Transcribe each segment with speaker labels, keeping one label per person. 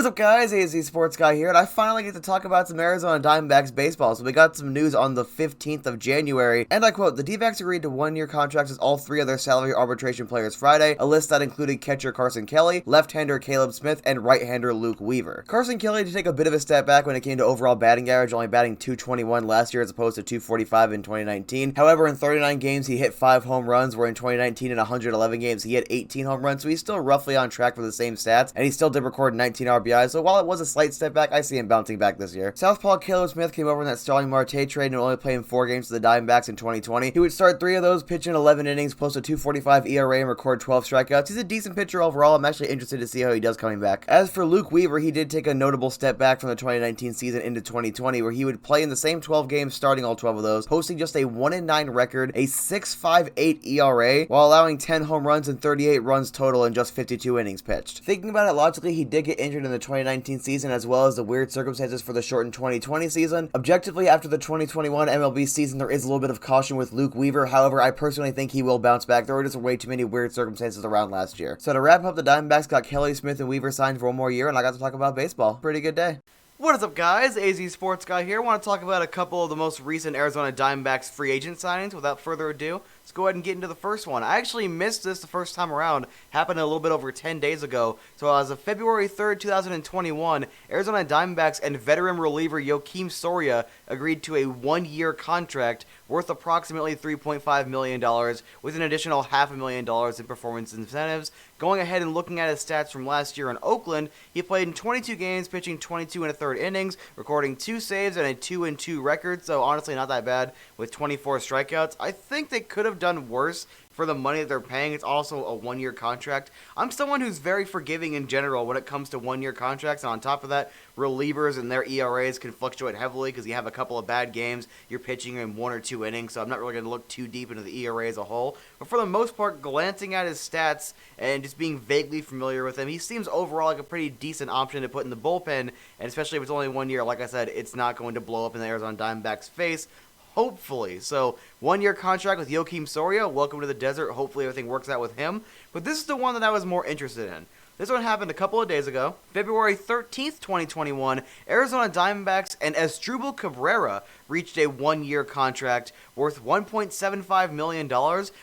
Speaker 1: What's up, guys? AZ Sports Guy here, and I finally get to talk about some Arizona Diamondbacks baseball. So we got some news on the 15th of January, and I quote, "The D-backs agreed to one-year contracts with all three of their salary arbitration players Friday, a list that included catcher Carson Kelly, left-hander Caleb Smith, and right-hander Luke Weaver. Carson Kelly did take a bit of a step back when it came to overall batting average, only batting .221 last year as opposed to .245 in 2019. However, in 39 games, he hit 5 home runs, where in 2019 in 111 games, he hit 18 home runs, so he's still roughly on track for the same stats, and he still did record 19 RBIs, so while it was a slight step back, I see him bouncing back this year. Southpaw Caleb Smith came over in that Starling Marte trade and only played in 4 games for the Diamondbacks in 2020. He would start 3 of those, pitch in 11 innings, post a .245 ERA, and record 12 strikeouts. He's a decent pitcher overall. I'm actually interested to see how he does coming back. As for Luke Weaver, he did take a notable step back from the 2019 season into 2020, where he would play in the same 12 games, starting all 12 of those, posting just a 1-9 record, a 6.58 ERA, while allowing 10 home runs and 38 runs total in just 52 innings pitched. Thinking about it logically, he did get injured in the 2019 season, as well as the weird circumstances for the shortened 2020 season. Objectively, after the 2021 MLB season, there is a little bit of caution with Luke Weaver. However, I personally think he will bounce back. There were just way too many weird circumstances around last year. So to wrap up, the Diamondbacks got Kelly, Smith, and Weaver signed for 1 more year, and I got to talk about baseball. Pretty good day. What is up, guys? AZ Sports Guy here. I want to talk about a couple of the most recent Arizona Diamondbacks free agent signings. Without further ado, let's go ahead and get into the first one. I actually missed this the first time around. Happened a little bit over 10 days ago. So as of February 3rd, 2021, Arizona Diamondbacks and veteran reliever Joakim Soria agreed to a 1-year contract worth approximately $3.5 million with an additional $500,000 in performance incentives. Going ahead and looking at his stats from last year in Oakland, he played in 22 games, pitching 22 1/3 innings, recording 2 saves and a 2-2 record, so honestly not that bad with 24 strikeouts. I think they could have done worse for the money that they're paying. It's also a 1-year contract. I'm someone who's very forgiving in general when it comes to 1-year contracts, and on top of that, relievers and their ERAs can fluctuate heavily because you have a couple of bad games, you're pitching in 1 or 2 innings, so I'm not really going to look too deep into the ERA as a whole. But for the most part, glancing at his stats and just being vaguely familiar with him, he seems overall like a pretty decent option to put in the bullpen, and especially if it's only 1 year, like I said, it's not going to blow up in the Arizona Diamondbacks' face. Hopefully. So, 1-year contract with Joakim Soria. Welcome to the desert. Hopefully everything works out with him. But this is the one that I was more interested in. This one happened a couple of days ago. February 13th, 2021, Arizona Diamondbacks and Asdrubal Cabrera reached a 1-year contract worth $1.75 million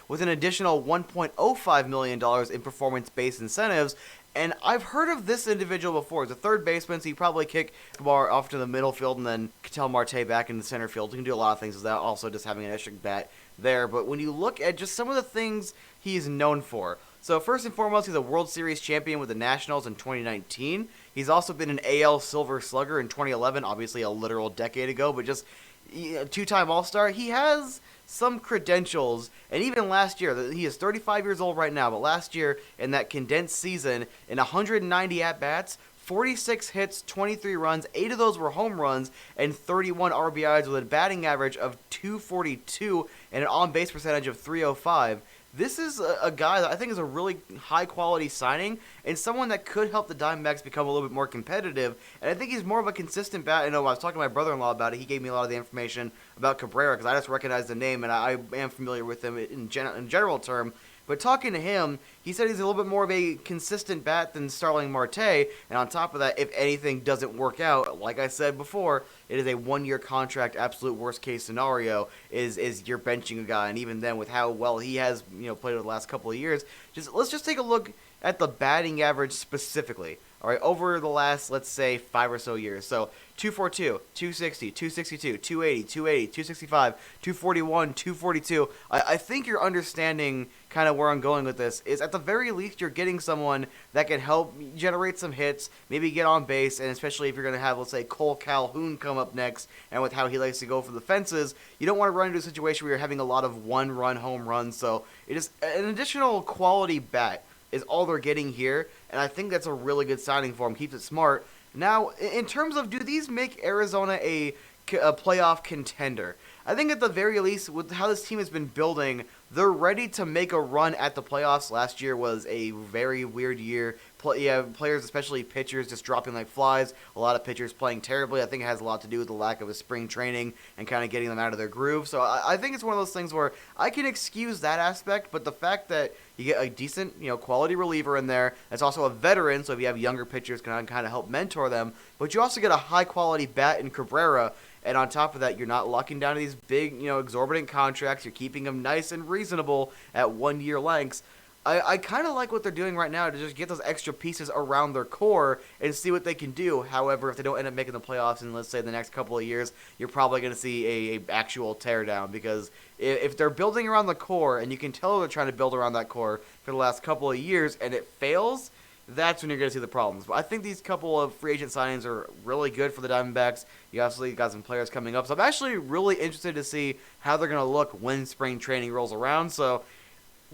Speaker 1: with an additional $1.05 million in performance-based incentives. And I've heard of this individual before. He's a third baseman, so he probably kick the ball off to the middle field and then tell Marte back in the center field. He can do a lot of things with that, also just having an extra bat there. But when you look at just some of the things he's known for, so first and foremost, he's a World Series champion with the Nationals in 2019. He's also been an AL Silver Slugger in 2011, obviously a literal decade ago, but just a 2-time All-Star. He has some credentials, and even last year, he is 35 years old right now, but last year in that condensed season, in 190 at-bats, 46 hits, 23 runs, 8 of those were home runs, and 31 RBIs with a batting average of .242 and an on-base percentage of .305. This is a guy that I think is a really high-quality signing and someone that could help the Diamondbacks become a little bit more competitive. And I think he's more of a consistent bat. I know I was talking to my brother-in-law about it. He gave me a lot of the information about Cabrera because I just recognized the name, and I am familiar with him in general term. But talking to him, he said he's a little bit more of a consistent bat than Starling Marte. And on top of that, if anything doesn't work out, like I said before, it is a 1-year contract. Absolute worst case scenario is you're benching a guy. And even then, with how well he has played over the last couple of years, let's just take a look at the batting average specifically. All right, over the last, let's say, 5 or so years. So 242, 260, 262, 280, 280, 265, 241, 242. I think you're understanding kind of where I'm going with this. Is at the very least you're getting someone that can help generate some hits, maybe get on base, and especially if you're going to have, let's say, Cole Calhoun come up next, and with how he likes to go for the fences, you don't want to run into a situation where you're having a lot of 1-run home runs. So it is an additional quality bat is all they're getting here, and I think that's a really good signing for him. Keeps it smart. Now, in terms of, do these make Arizona a playoff contender? I think at the very least, with how this team has been building they're ready to make a run at the playoffs. Last year was a very weird year. Players, especially pitchers, just dropping like flies. A lot of pitchers playing terribly. I think it has a lot to do with the lack of a spring training and kind of getting them out of their groove. So I think it's one of those things where I can excuse that aspect, but the fact that you get a decent, quality reliever in there that's also a veteran, so if you have younger pitchers, can kind of help mentor them, but you also get a high-quality bat in Cabrera. And on top of that, you're not locking down to these big, exorbitant contracts. You're keeping them nice and reasonable at 1 year lengths. I kind of like what they're doing right now to just get those extra pieces around their core and see what they can do. However, if they don't end up making the playoffs in, let's say, the next couple of years, you're probably going to see a actual teardown, because if they're building around the core, and you can tell they're trying to build around that core for the last couple of years, and it fails, that's when you're going to see the problems. But I think these couple of free agent signings are really good for the Diamondbacks. You obviously got some players coming up. So I'm actually really interested to see how they're going to look when spring training rolls around. So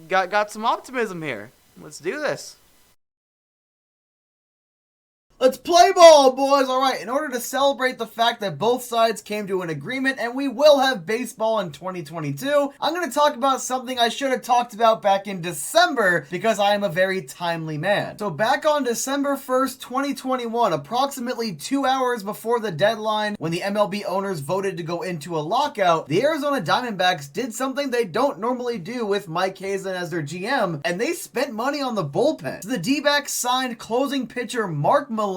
Speaker 1: got some optimism here. Let's do this. Let's play ball, boys! Alright, in order to celebrate the fact that both sides came to an agreement and we will have baseball in 2022, I'm going to talk about something I should have talked about back in December, because I am a very timely man. So back on December 1st, 2021, approximately 2 hours before the deadline, when the MLB owners voted to go into a lockout, the Arizona Diamondbacks did something they don't normally do with Mike Hazen as their GM, and they spent money on the bullpen. So the D-backs signed closing pitcher Mark Melanson,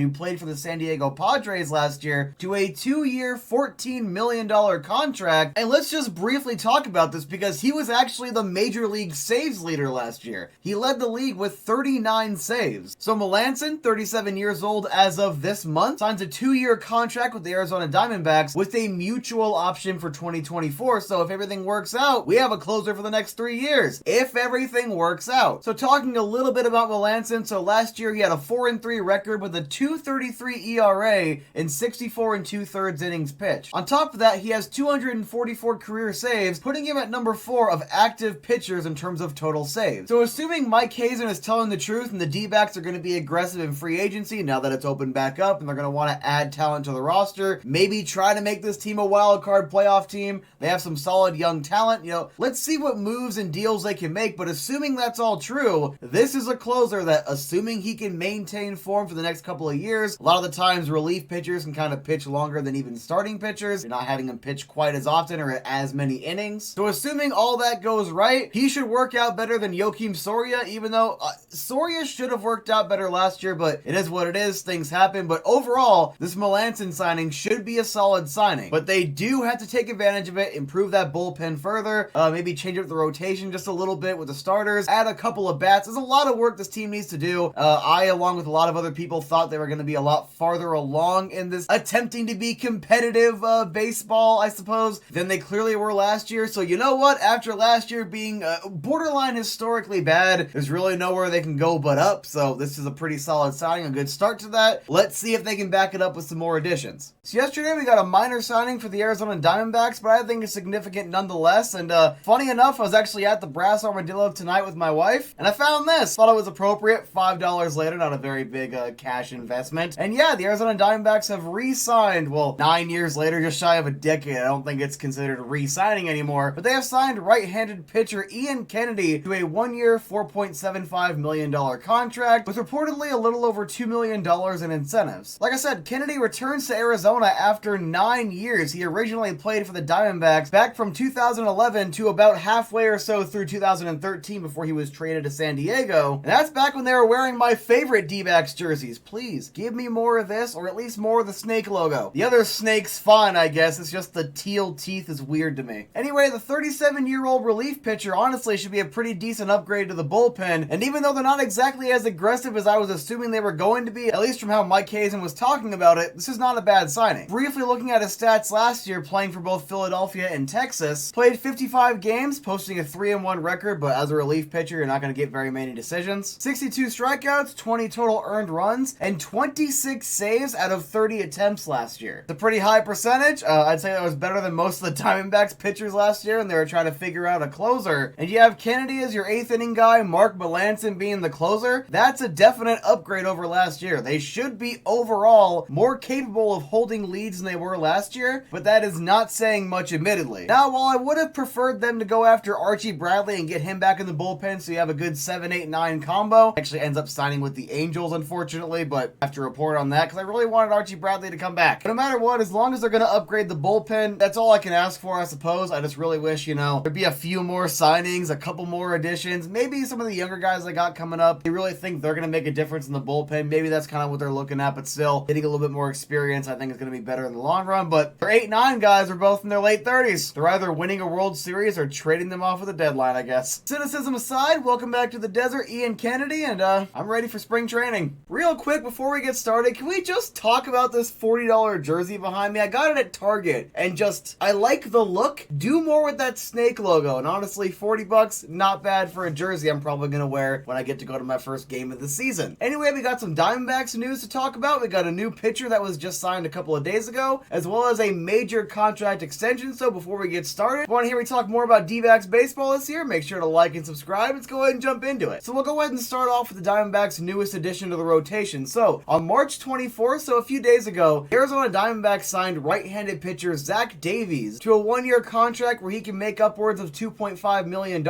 Speaker 1: who played for the San Diego Padres last year, to a 2-year, $14 million contract. And let's just briefly talk about this, because he was actually the Major League saves leader last year. He led the league with 39 saves. So Melanson, 37 years old as of this month, signs a 2-year contract with the Arizona Diamondbacks with a mutual option for 2024. So if everything works out, we have a closer for the next 3 years. If everything works out. So talking a little bit about Melanson, so last year he had a 4-3 record with a 2.33 ERA in 64 2/3 innings pitched. On top of that, he has 244 career saves, putting him at number 4 of active pitchers in terms of total saves. So assuming Mike Hazen is telling the truth and the D-backs are going to be aggressive in free agency now that it's opened back up, and they're going to want to add talent to the roster, maybe try to make this team a wild card playoff team. They have some solid young talent. Let's see what moves and deals they can make, but assuming that's all true, this is a closer that, assuming he can maintain form for the next couple of years, a lot of the times relief pitchers can kind of pitch longer than even starting pitchers. You're not having them pitch quite as often or as many innings. So assuming all that goes right, he should work out better than Joakim Soria, even though Soria should have worked out better last year, but it is what it is. Things happen. But overall, this Melanson signing should be a solid signing. But they do have to take advantage of it, improve that bullpen further, maybe change up the rotation just a little bit with the starters, add a couple of bats. There's a lot of work this team needs to do. I, along with a lot of other people, thought they were going to be a lot farther along in this attempting to be competitive baseball, I suppose, than they clearly were last year. So you know what? After last year being borderline historically bad, there's really nowhere they can go but up. So this is a pretty solid signing, a good start to that. Let's see if they can back it up with some more additions. So yesterday we got a minor signing for the Arizona Diamondbacks, but I think it's significant nonetheless. And funny enough, I was actually at the Brass Armadillo tonight with my wife, and I found this. Thought it was appropriate. $5 later, not a very big cash investment. And yeah, the Arizona Diamondbacks have re-signed, well, 9 years later, just shy of a decade. I don't think it's considered re-signing anymore, but they have signed right-handed pitcher Ian Kennedy to a 1-year, $4.75 million contract with reportedly a little over $2 million in incentives. Like I said, Kennedy returns to Arizona after 9 years. He originally played for the Diamondbacks back from 2011 to about halfway or so through 2013 before he was traded to San Diego. And that's back when they were wearing my favorite D-backs jerseys. Please, give me more of this, or at least more of the snake logo. The other snake's fine, I guess. It's just the teal teeth is weird to me. Anyway, the 37-year-old relief pitcher honestly should be a pretty decent upgrade to the bullpen, and even though they're not exactly as aggressive as I was assuming they were going to be, at least from how Mike Hazen was talking about it, this is not a bad signing. Briefly looking at his stats last year, playing for both Philadelphia and Texas, played 55 games, posting a 3-1 record, but as a relief pitcher, you're not going to get very many decisions. 62 strikeouts, 20 total earned runs, runs and 26 saves out of 30 attempts last year. It's a pretty high percentage. I'd say that was better than most of the Diamondbacks pitchers last year, and they were trying to figure out a closer. And you have Kennedy as your 8th inning guy, Mark Melancon being the closer. That's a definite upgrade over last year. They should be overall more capable of holding leads than they were last year, but that is not saying much, admittedly. Now, while I would have preferred them to go after Archie Bradley and get him back in the bullpen so you have a good 7, 8, 9 combo, actually ends up signing with the Angels, unfortunately, but I have to report on that because I really wanted Archie Bradley to come back. But no matter what, as long as they're going to upgrade the bullpen, that's all I can ask for, I suppose. I just really wish, there'd be a few more signings, a couple more additions, maybe some of the younger guys they got coming up. They really think they're going to make a difference in the bullpen. Maybe that's kind of what they're looking at, but still, getting a little bit more experience, I think is going to be better in the long run. But their 8, 9 guys are both in their late 30s. They're either winning a World Series or trading them off at the deadline, I guess. Cynicism aside, welcome back to the desert, Ian Kennedy, and I'm ready for spring training. Real quick, before we get started, can we just talk about this $40 jersey behind me? I got it at Target, and I like the look. Do more with that snake logo, and honestly, $40, not bad for a jersey I'm probably going to wear when I get to go to my first game of the season. Anyway, we got some Diamondbacks news to talk about. We got a new pitcher that was just signed a couple of days ago, as well as a major contract extension. So before we get started, if you want to hear me talk more about D-backs baseball this year, make sure to like and subscribe. Let's go ahead and jump into it. So we'll go ahead and start off with the Diamondbacks' newest addition to the rotation. So on March 24th, so a few days ago, Arizona Diamondbacks signed right-handed pitcher Zach Davies to a 1-year contract where he can make upwards of $2.5 million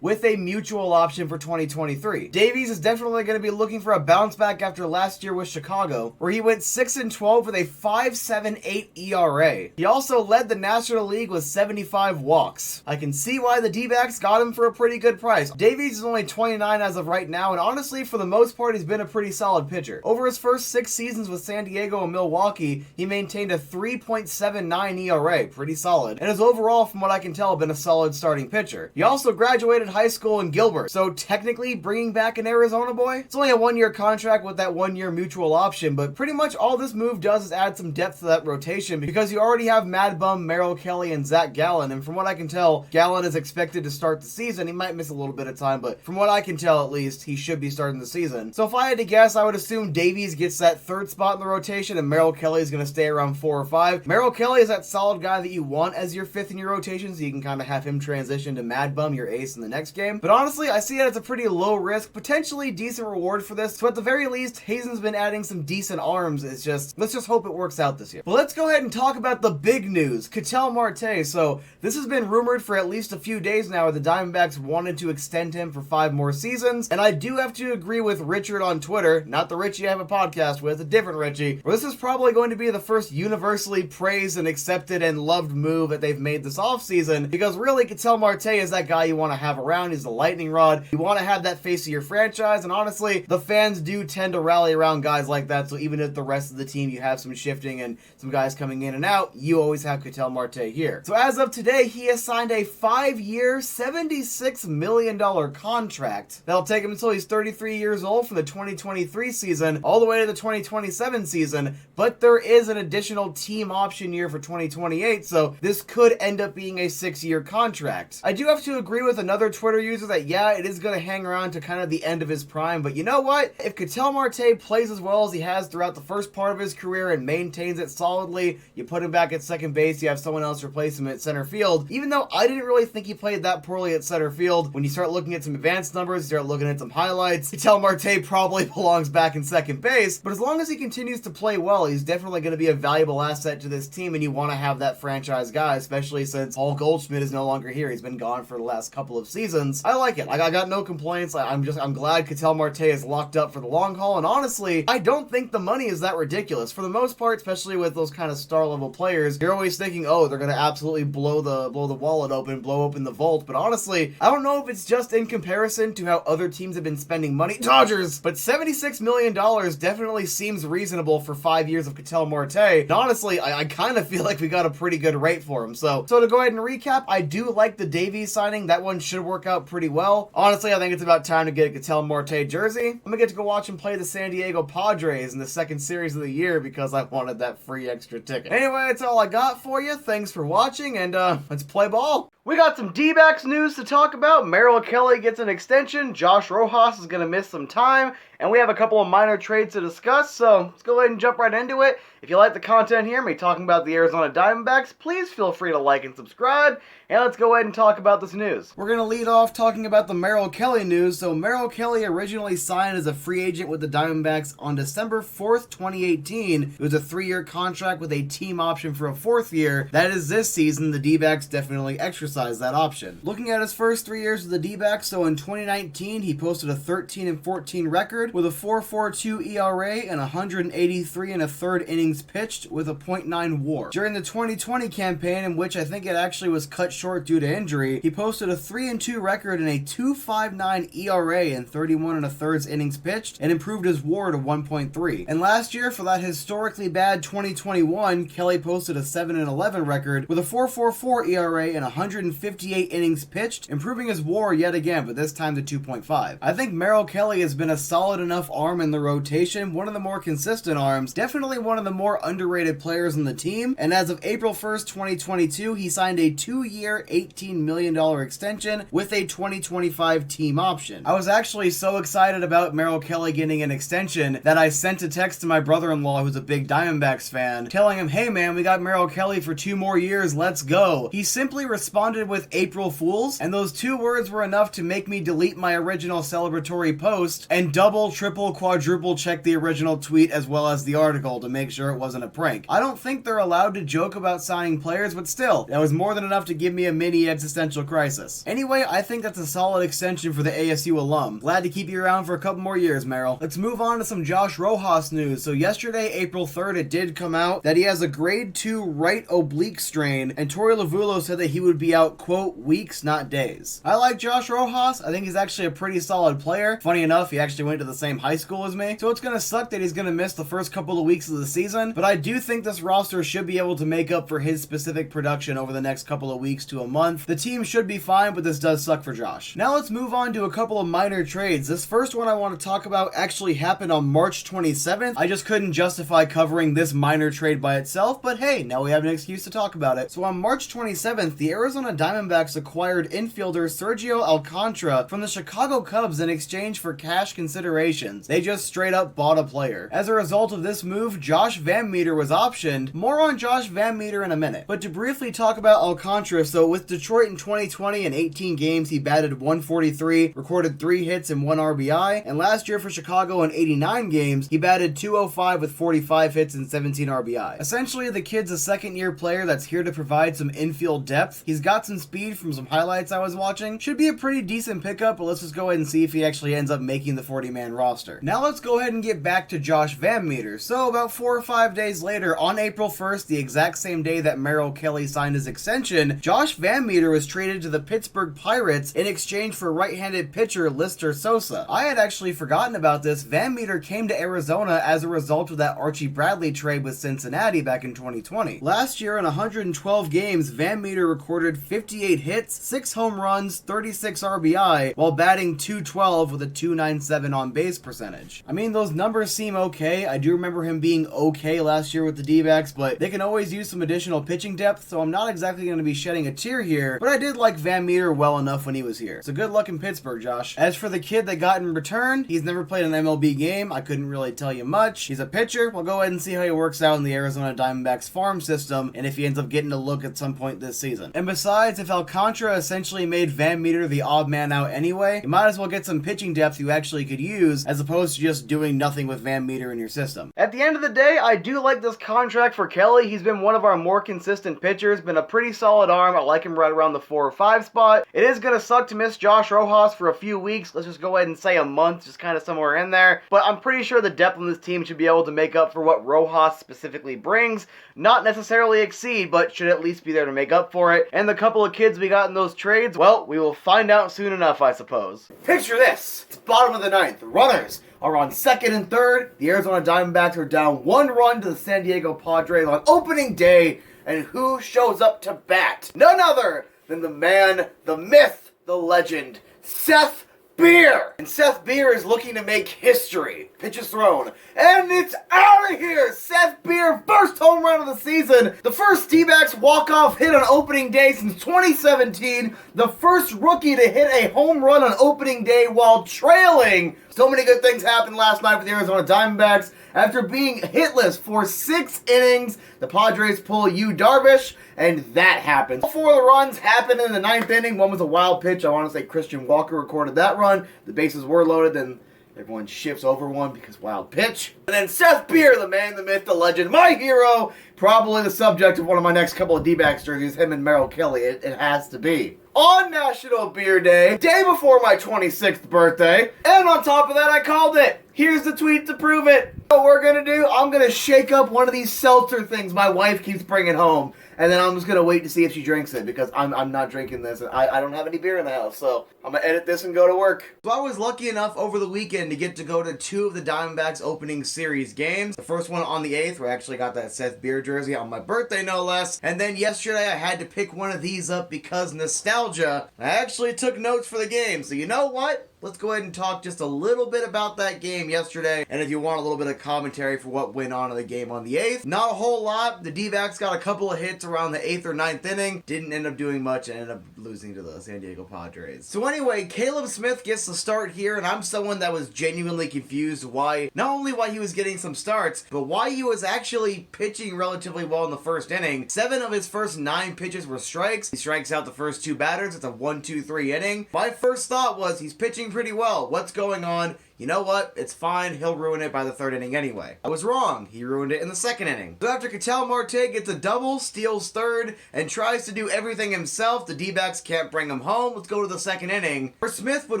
Speaker 1: with a mutual option for 2023. Davies is definitely going to be looking for a bounce back after last year with Chicago, where he went 6-12 with a 5.78 ERA. He also led the National League with 75 walks. I can see why the D-backs got him for a pretty good price. Davies is only 29 as of right now, and honestly, for the most part, he's been a pretty solid pitcher. Over his first 6 seasons with San Diego and Milwaukee, he maintained a 3.79 ERA, pretty solid, and has overall, from what I can tell, been a solid starting pitcher. He also graduated high school in Gilbert, so technically bringing back an Arizona boy. It's only a 1-year contract with that 1-year mutual option, but pretty much all this move does is add some depth to that rotation because you already have Mad Bum, Merrill Kelly, and Zach Gallen, and from what I can tell, Gallen is expected to start the season. He might miss a little bit of time, but from what I can tell, at least, he should be starting the season. So if I had to guess, I would assume Davies gets that 3rd spot in the rotation, and Merrill Kelly is going to stay around 4 or 5. Merrill Kelly is that solid guy that you want as your 5th in your rotation, so you can kind of have him transition to Mad Bum, your ace, in the next game. But honestly, I see it as a pretty low risk, potentially decent reward for this. So at the very least, Hazen's been adding some decent arms. Let's just hope it works out this year. But let's go ahead and talk about the big news, Ketel Marte. So this has been rumored for at least a few days now where the Diamondbacks wanted to extend him for 5 more seasons. And I do have to agree with Richard on Twitter, not the Richie I have a podcast with, a different Richie, where this is probably going to be the first universally praised and accepted and loved move that they've made this offseason, because really Ketel Marte is that guy you want to have around. He's the lightning rod. You want to have that face of your franchise, and honestly, the fans do tend to rally around guys like that, so even if the rest of the team you have some shifting and some guys coming in and out, you always have Ketel Marte here. So as of today, he has signed a 5-year, $76 million contract that'll take him until he's 33 years old from the 2023 season all the way to the 2027 season, but there is an additional team option year for 2028, so this could end up being a 6-year contract. I do have to agree with another Twitter user that, yeah, it is going to hang around to kind of the end of his prime, but you know what? If Ketel Marte plays as well as he has throughout the first part of his career and maintains it solidly, you put him back at second base, you have someone else replace him at center field. Even though I didn't really think he played that poorly at center field, when you start looking at some advanced numbers, you start looking at some highlights, Ketel Marte probably belongs back in second base, but as long as he continues to play well, he's definitely going to be a valuable asset to this team, and you want to have that franchise guy, especially since Paul Goldschmidt is no longer here. He's been gone for the last couple of seasons. I like it. I got no complaints. I'm glad Ketel Marte is locked up for the long haul, and honestly, I don't think the money is that ridiculous. For the most part, especially with those kind of star level players, you're always thinking, oh, they're going to absolutely blow the wallet open, blow open the vault, but honestly, I don't know if it's just in comparison to how other teams have been spending money. Dodgers! But $76 million definitely seems reasonable for 5 years of Ketel Marte, and honestly, I kind of feel like we got a pretty good rate for him. So to go ahead and recap, I do like the Davies signing. That one should work out pretty well. Honestly, I think it's about time to get a Ketel Marte jersey. I'm gonna get to go watch him play the San Diego Padres in the second series of the year because I wanted that free extra ticket. Anyway, that's all I got for you. Thanks for watching, and let's play ball. We got some D-backs news to talk about. Merrill Kelly gets an extension. Josh Rojas is going to miss some time. And we have a couple of minor trades to discuss, so let's go ahead and jump right into it. If you like the content here, me talking about the Arizona Diamondbacks, please feel free to like and subscribe. And let's go ahead and talk about this news. We're going to lead off talking about the Merrill Kelly news. So Merrill Kelly originally signed as a free agent with the Diamondbacks on December 4th, 2018. It was a 3-year contract with a team option for a 4th year. That is this season. The D-backs definitely exercised that option. Looking at his first 3 years with the D-backs, so in 2019, he posted a 13-14 record with a 4.42 ERA and 183 and a third innings pitched with a .9 WAR. During the 2020 campaign, in which I think it actually was cut short due to injury, he posted a 3-2 record and a 2.59 ERA and 31 and a thirds innings pitched and improved his WAR to 1.3. And last year, for that historically bad 2021, Kelly posted a 7-11 record with a 4.44 ERA and 158 innings pitched, improving his WAR yet again, but this time to 2.5. I think Merrill Kelly has been a solid enough arm in the rotation, one of the more consistent arms, definitely one of the more underrated players in the team, and as of April 1st, 2022, he signed a 2-year, $18 million extension with a 2025 team option. I was actually so excited about Merrill Kelly getting an extension that I sent a text to my brother-in-law, who's a big Diamondbacks fan, telling him, hey man, we got Merrill Kelly for 2 more years, let's go. He simply responded with April Fools, and those 2 words were enough to make me delete my original celebratory post and double, triple, quadruple check the original tweet as well as the article to make sure it wasn't a prank. I don't think they're allowed to joke about signing players, but still, that was more than enough to give me a mini existential crisis. Anyway, I think that's a solid extension for the ASU alum. Glad to keep you around for a couple more years, Merrill. Let's move on to some Josh Rojas news. So yesterday, April 3rd, it did come out that he has a grade 2 right oblique strain, and Torey Lovullo said that he would be out, quote, weeks, not days. I like Josh Rojas. I think he's actually a pretty solid player. Funny enough, he actually went to the same high school as me, so it's gonna suck that he's gonna miss the first couple of weeks of the season, but I do think this roster should be able to make up for his specific production over the next couple of weeks to a month. The team should be fine, but this does suck for Josh. Now let's move on to a couple of minor trades. This first one I want to talk about actually happened on March 27th. I just couldn't justify covering this minor trade by itself, but hey, now we have an excuse to talk about it. So on March 27th, the Arizona Diamondbacks acquired infielder Sergio Alcantara from the Chicago Cubs in exchange for cash considerations. They just straight up bought a player. As a result of this move, Josh Van Meter was optioned. More on Josh Van Meter in a minute. But to briefly talk about Alcantara, so with Detroit in 2020 and 18 games, he batted .143, recorded 3 hits and 1 RBI, and last year for Chicago in 89 games, he batted .205 with 45 hits and 17 RBI. Essentially, the kid's a second-year player that's here to provide some infield depth. He's got some speed from some highlights I was watching. Should be a pretty decent pickup, but let's just go ahead and see if he actually ends up making the 40-man roster. Now let's go ahead and get back to Josh Van Meter. So about 4 or 5 days later, on April 1st, the exact same day that Merrill Kelly signed his extension, Josh Van Meter was traded to the Pittsburgh Pirates in exchange for right-handed pitcher Lister Sosa. I had actually forgotten about this. Van Meter came to Arizona as a result of that Archie Bradley trade with Cincinnati back in 2020. Last year in 112 games, Van Meter recorded 58 hits, 6 home runs, 36 RBI, while batting .212 with a .297 on-base percentage. I mean, those numbers seem okay. I do remember him being okay last year with the D-backs, but they can always use some additional pitching depth, so I'm not exactly going to be shedding a tear here, but I did like Van Meter well enough when he was here. So good luck in Pittsburgh, Josh. As for the kid that got in return, he's never played an MLB game. I couldn't really tell you much. He's a pitcher. We'll go ahead and see how he works out in the Arizona Diamondbacks farm system, and if he ends up getting a look at some point this season. And besides, if Alcantara essentially made Van Meter the odd man out anyway, you might as well get some pitching depth you actually could use, as opposed to just doing nothing with Van Meter in your system. At the end of the day, I do like this contract for Kelly. He's been one of our more consistent pitchers, been a pretty solid arm. I like him right around the 4 or 5 spot. It is going to suck to miss Josh Rojas for a few weeks. Let's just go ahead and say a month, just kind of somewhere in there. But I'm pretty sure the depth on this team should be able to make up for what Rojas specifically brings. Not necessarily exceed, but should at least be there to make up for it. And the couple of kids we got in those trades, well, we will find out soon enough, I suppose. Picture this. It's bottom of the 9th. The runners are on 2nd and 3rd. The Arizona Diamondbacks are down 1 run to the San Diego Padres on opening day. And who shows up to bat? None other than the man, the myth, the legend, Seth Beer! And Seth Beer is looking to make history. Pitch is thrown. And it's out of here! Seth Beer, first home run of the season. The first D-backs walk-off hit on opening day since 2017. The first rookie to hit a home run on opening day while trailing. So many good things happened last night for the Arizona Diamondbacks. After being hitless for 6 innings, the Padres pull Yu Darvish, and that happens. All 4 of the runs happened in the 9th inning. One was a wild pitch. I want to say Christian Walker recorded that run. The bases were loaded, then everyone shifts over one because wild pitch. And then Seth Beer, the man, the myth, the legend, my hero, probably the subject of one of my next couple of D-backs jerseys, him and Merrill Kelly. It has to be. On National Beer Day, day before my 26th birthday, and on top of that, I called it. Here's the tweet to prove it. What we're gonna do, I'm gonna shake up one of these seltzer things my wife keeps bringing home, and then I'm just gonna wait to see if she drinks it, because I'm not drinking this, and I don't have any beer in the house, so I'm gonna edit this and go to work. So I was lucky enough over the weekend to get to go to 2 of the Diamondbacks opening series games. The first one on the 8th, where I actually got that Seth Beer jersey on my birthday, no less. And then yesterday, I had to pick one of these up because nostalgia. I actually took notes for the game, so you know what? Let's go ahead and talk just a little bit about that game yesterday, and if you want a little bit of commentary for what went on in the game on the 8th. Not a whole lot. The D-backs got a couple of hits around the 8th or 9th inning. Didn't end up doing much and ended up losing to the San Diego Padres. So anyway, Caleb Smith gets the start here, and I'm someone that was genuinely confused why, not only why he was getting some starts, but why he was actually pitching relatively well in the first inning. 7 of his first 9 pitches were strikes. He strikes out the first 2 batters. It's a 1-2-3 inning. My first thought was he's pitching pretty well. What's going on? You know what? It's fine. He'll ruin it by the 3rd inning anyway. I was wrong. He ruined it in the 2nd inning. So after Ketel Marte gets a double, steals 3rd, and tries to do everything himself, the D-backs can't bring him home. Let's go to the 2nd inning, where Smith would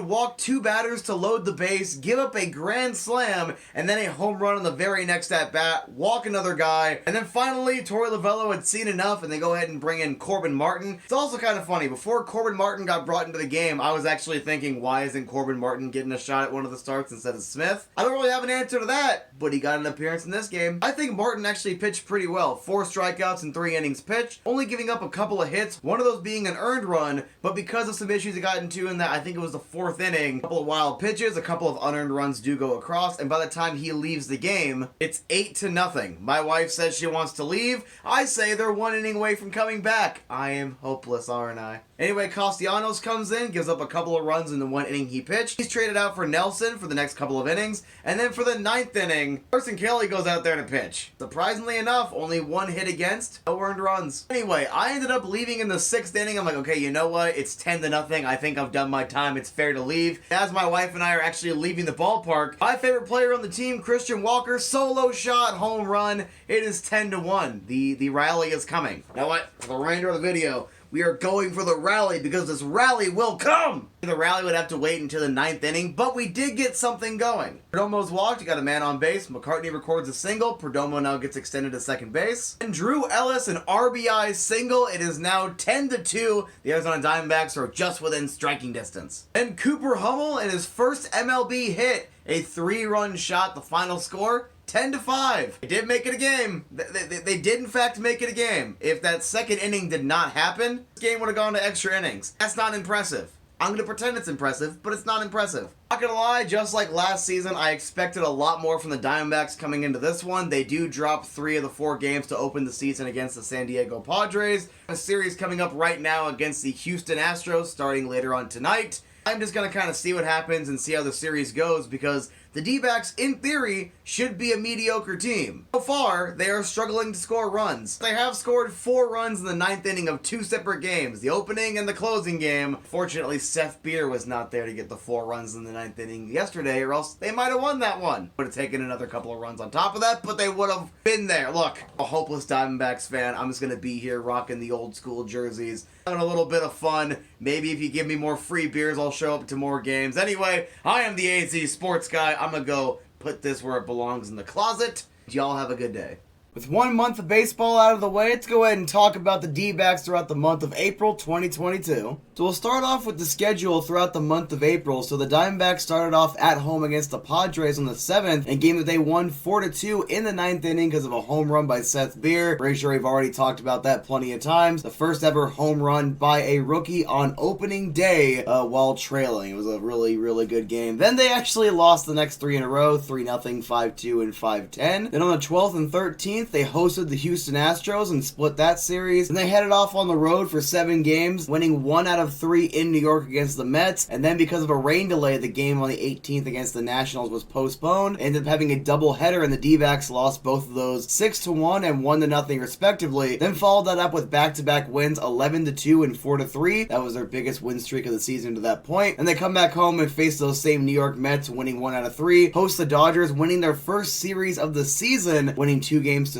Speaker 1: walk 2 batters to load the base, give up a grand slam, and then a home run on the very next at-bat, walk another guy, and then finally, Torey Lovullo had seen enough, and they go ahead and bring in Corbin Martin. It's also kind of funny. Before Corbin Martin got brought into the game, I was actually thinking, why isn't Corbin Martin getting a shot at one of the starts instead of Smith? I don't really have an answer to that, but he got an appearance in this game. I think Martin actually pitched pretty well. 4 strikeouts in 3 innings pitched, only giving up a couple of hits, one of those being an earned run, but because of some issues he got into in that, I think it was the 4th inning, a couple of wild pitches, a couple of unearned runs do go across, and by the time he leaves the game, it's 8-0. My wife says she wants to leave. I say they're 1 inning away from coming back. I am hopeless, aren't I? Anyway, Castellanos comes in, gives up a couple of runs in the 1 inning he pitched. He's traded out for Nelson for the next couple of innings, and then for the 9th inning, Carson Kelly goes out there to pitch. Surprisingly enough, only 1 hit against, no earned runs. Anyway, I ended up leaving in the 6th inning. I'm like, okay, you know what? It's 10-0. I think I've done my time. It's fair to leave. As my wife and I are actually leaving the ballpark, my favorite player on the team, Christian Walker, solo shot, home run. It is 10-1. The rally is coming. You know what? For the remainder of the video, we are going for the rally because this rally will come! The rally would have to wait until the 9th inning, but we did get something going. Perdomo's walked, you got a man on base, McCartney records a single, Perdomo now gets extended to second base, and Drew Ellis an RBI single. It is now 10-2. The Arizona Diamondbacks are just within striking distance. And Cooper Hummel in his first MLB hit, a 3-run shot, the final score, 10-5. They did make it a game. They did in fact make it a game. If that 2nd inning did not happen, this game would have gone to extra innings. That's not impressive. I'm going to pretend it's impressive, but it's not impressive. Not gonna lie, just like last season, I expected a lot more from the Diamondbacks coming into this one. They do drop 3 of the 4 games to open the season against the San Diego Padres. A series coming up right now against the Houston Astros starting later on tonight. I'm just going to kind of see what happens and see how the series goes because the D-backs, in theory, should be a mediocre team. So far, they are struggling to score runs. They have scored 4 runs in the 9th inning of 2 separate games, the opening and the closing game. Fortunately, Seth Beer was not there to get the 4 runs in the 9th inning yesterday, or else they might have won that one. Would have taken another couple of runs on top of that, but they would have been there. Look, a hopeless Diamondbacks fan. I'm just going to be here rocking the old school jerseys, having a little bit of fun. Maybe if you give me more free beers, I'll show up to more games. Anyway, I am the AZ Sports Guy. I'm going to go put this where it belongs in the closet. Y'all have a good day. With 1 month of baseball out of the way, let's go ahead and talk about the D-backs throughout the month of April 2022. So we'll start off with the schedule throughout the month of April. So the Diamondbacks started off at home against the Padres on the 7th, a game that they won 4-2 in the 9th inning because of a home run by Seth Beer. Pretty sure we've already talked about that plenty of times. The first ever home run by a rookie on opening day while trailing. It was a really, really good game. Then they actually lost the next 3 in a row, 3-0, 5-2, and 5-10. Then on the 12th and 13th, they hosted the Houston Astros and split that series. And they headed off on the road for 7 games, winning 1 out of 3 in New York against the Mets. And then because of a rain delay, the game on the 18th against the Nationals was postponed. They ended up having a doubleheader, and the D-backs lost both of those 6-1 and 1-0 respectively. Then followed that up with back-to-back wins, 11-2 and 4-3. That was their biggest win streak of the season to that point. And they come back home and face those same New York Mets, winning 1 out of 3. Host the Dodgers, winning their first series of the season, winning 2-3.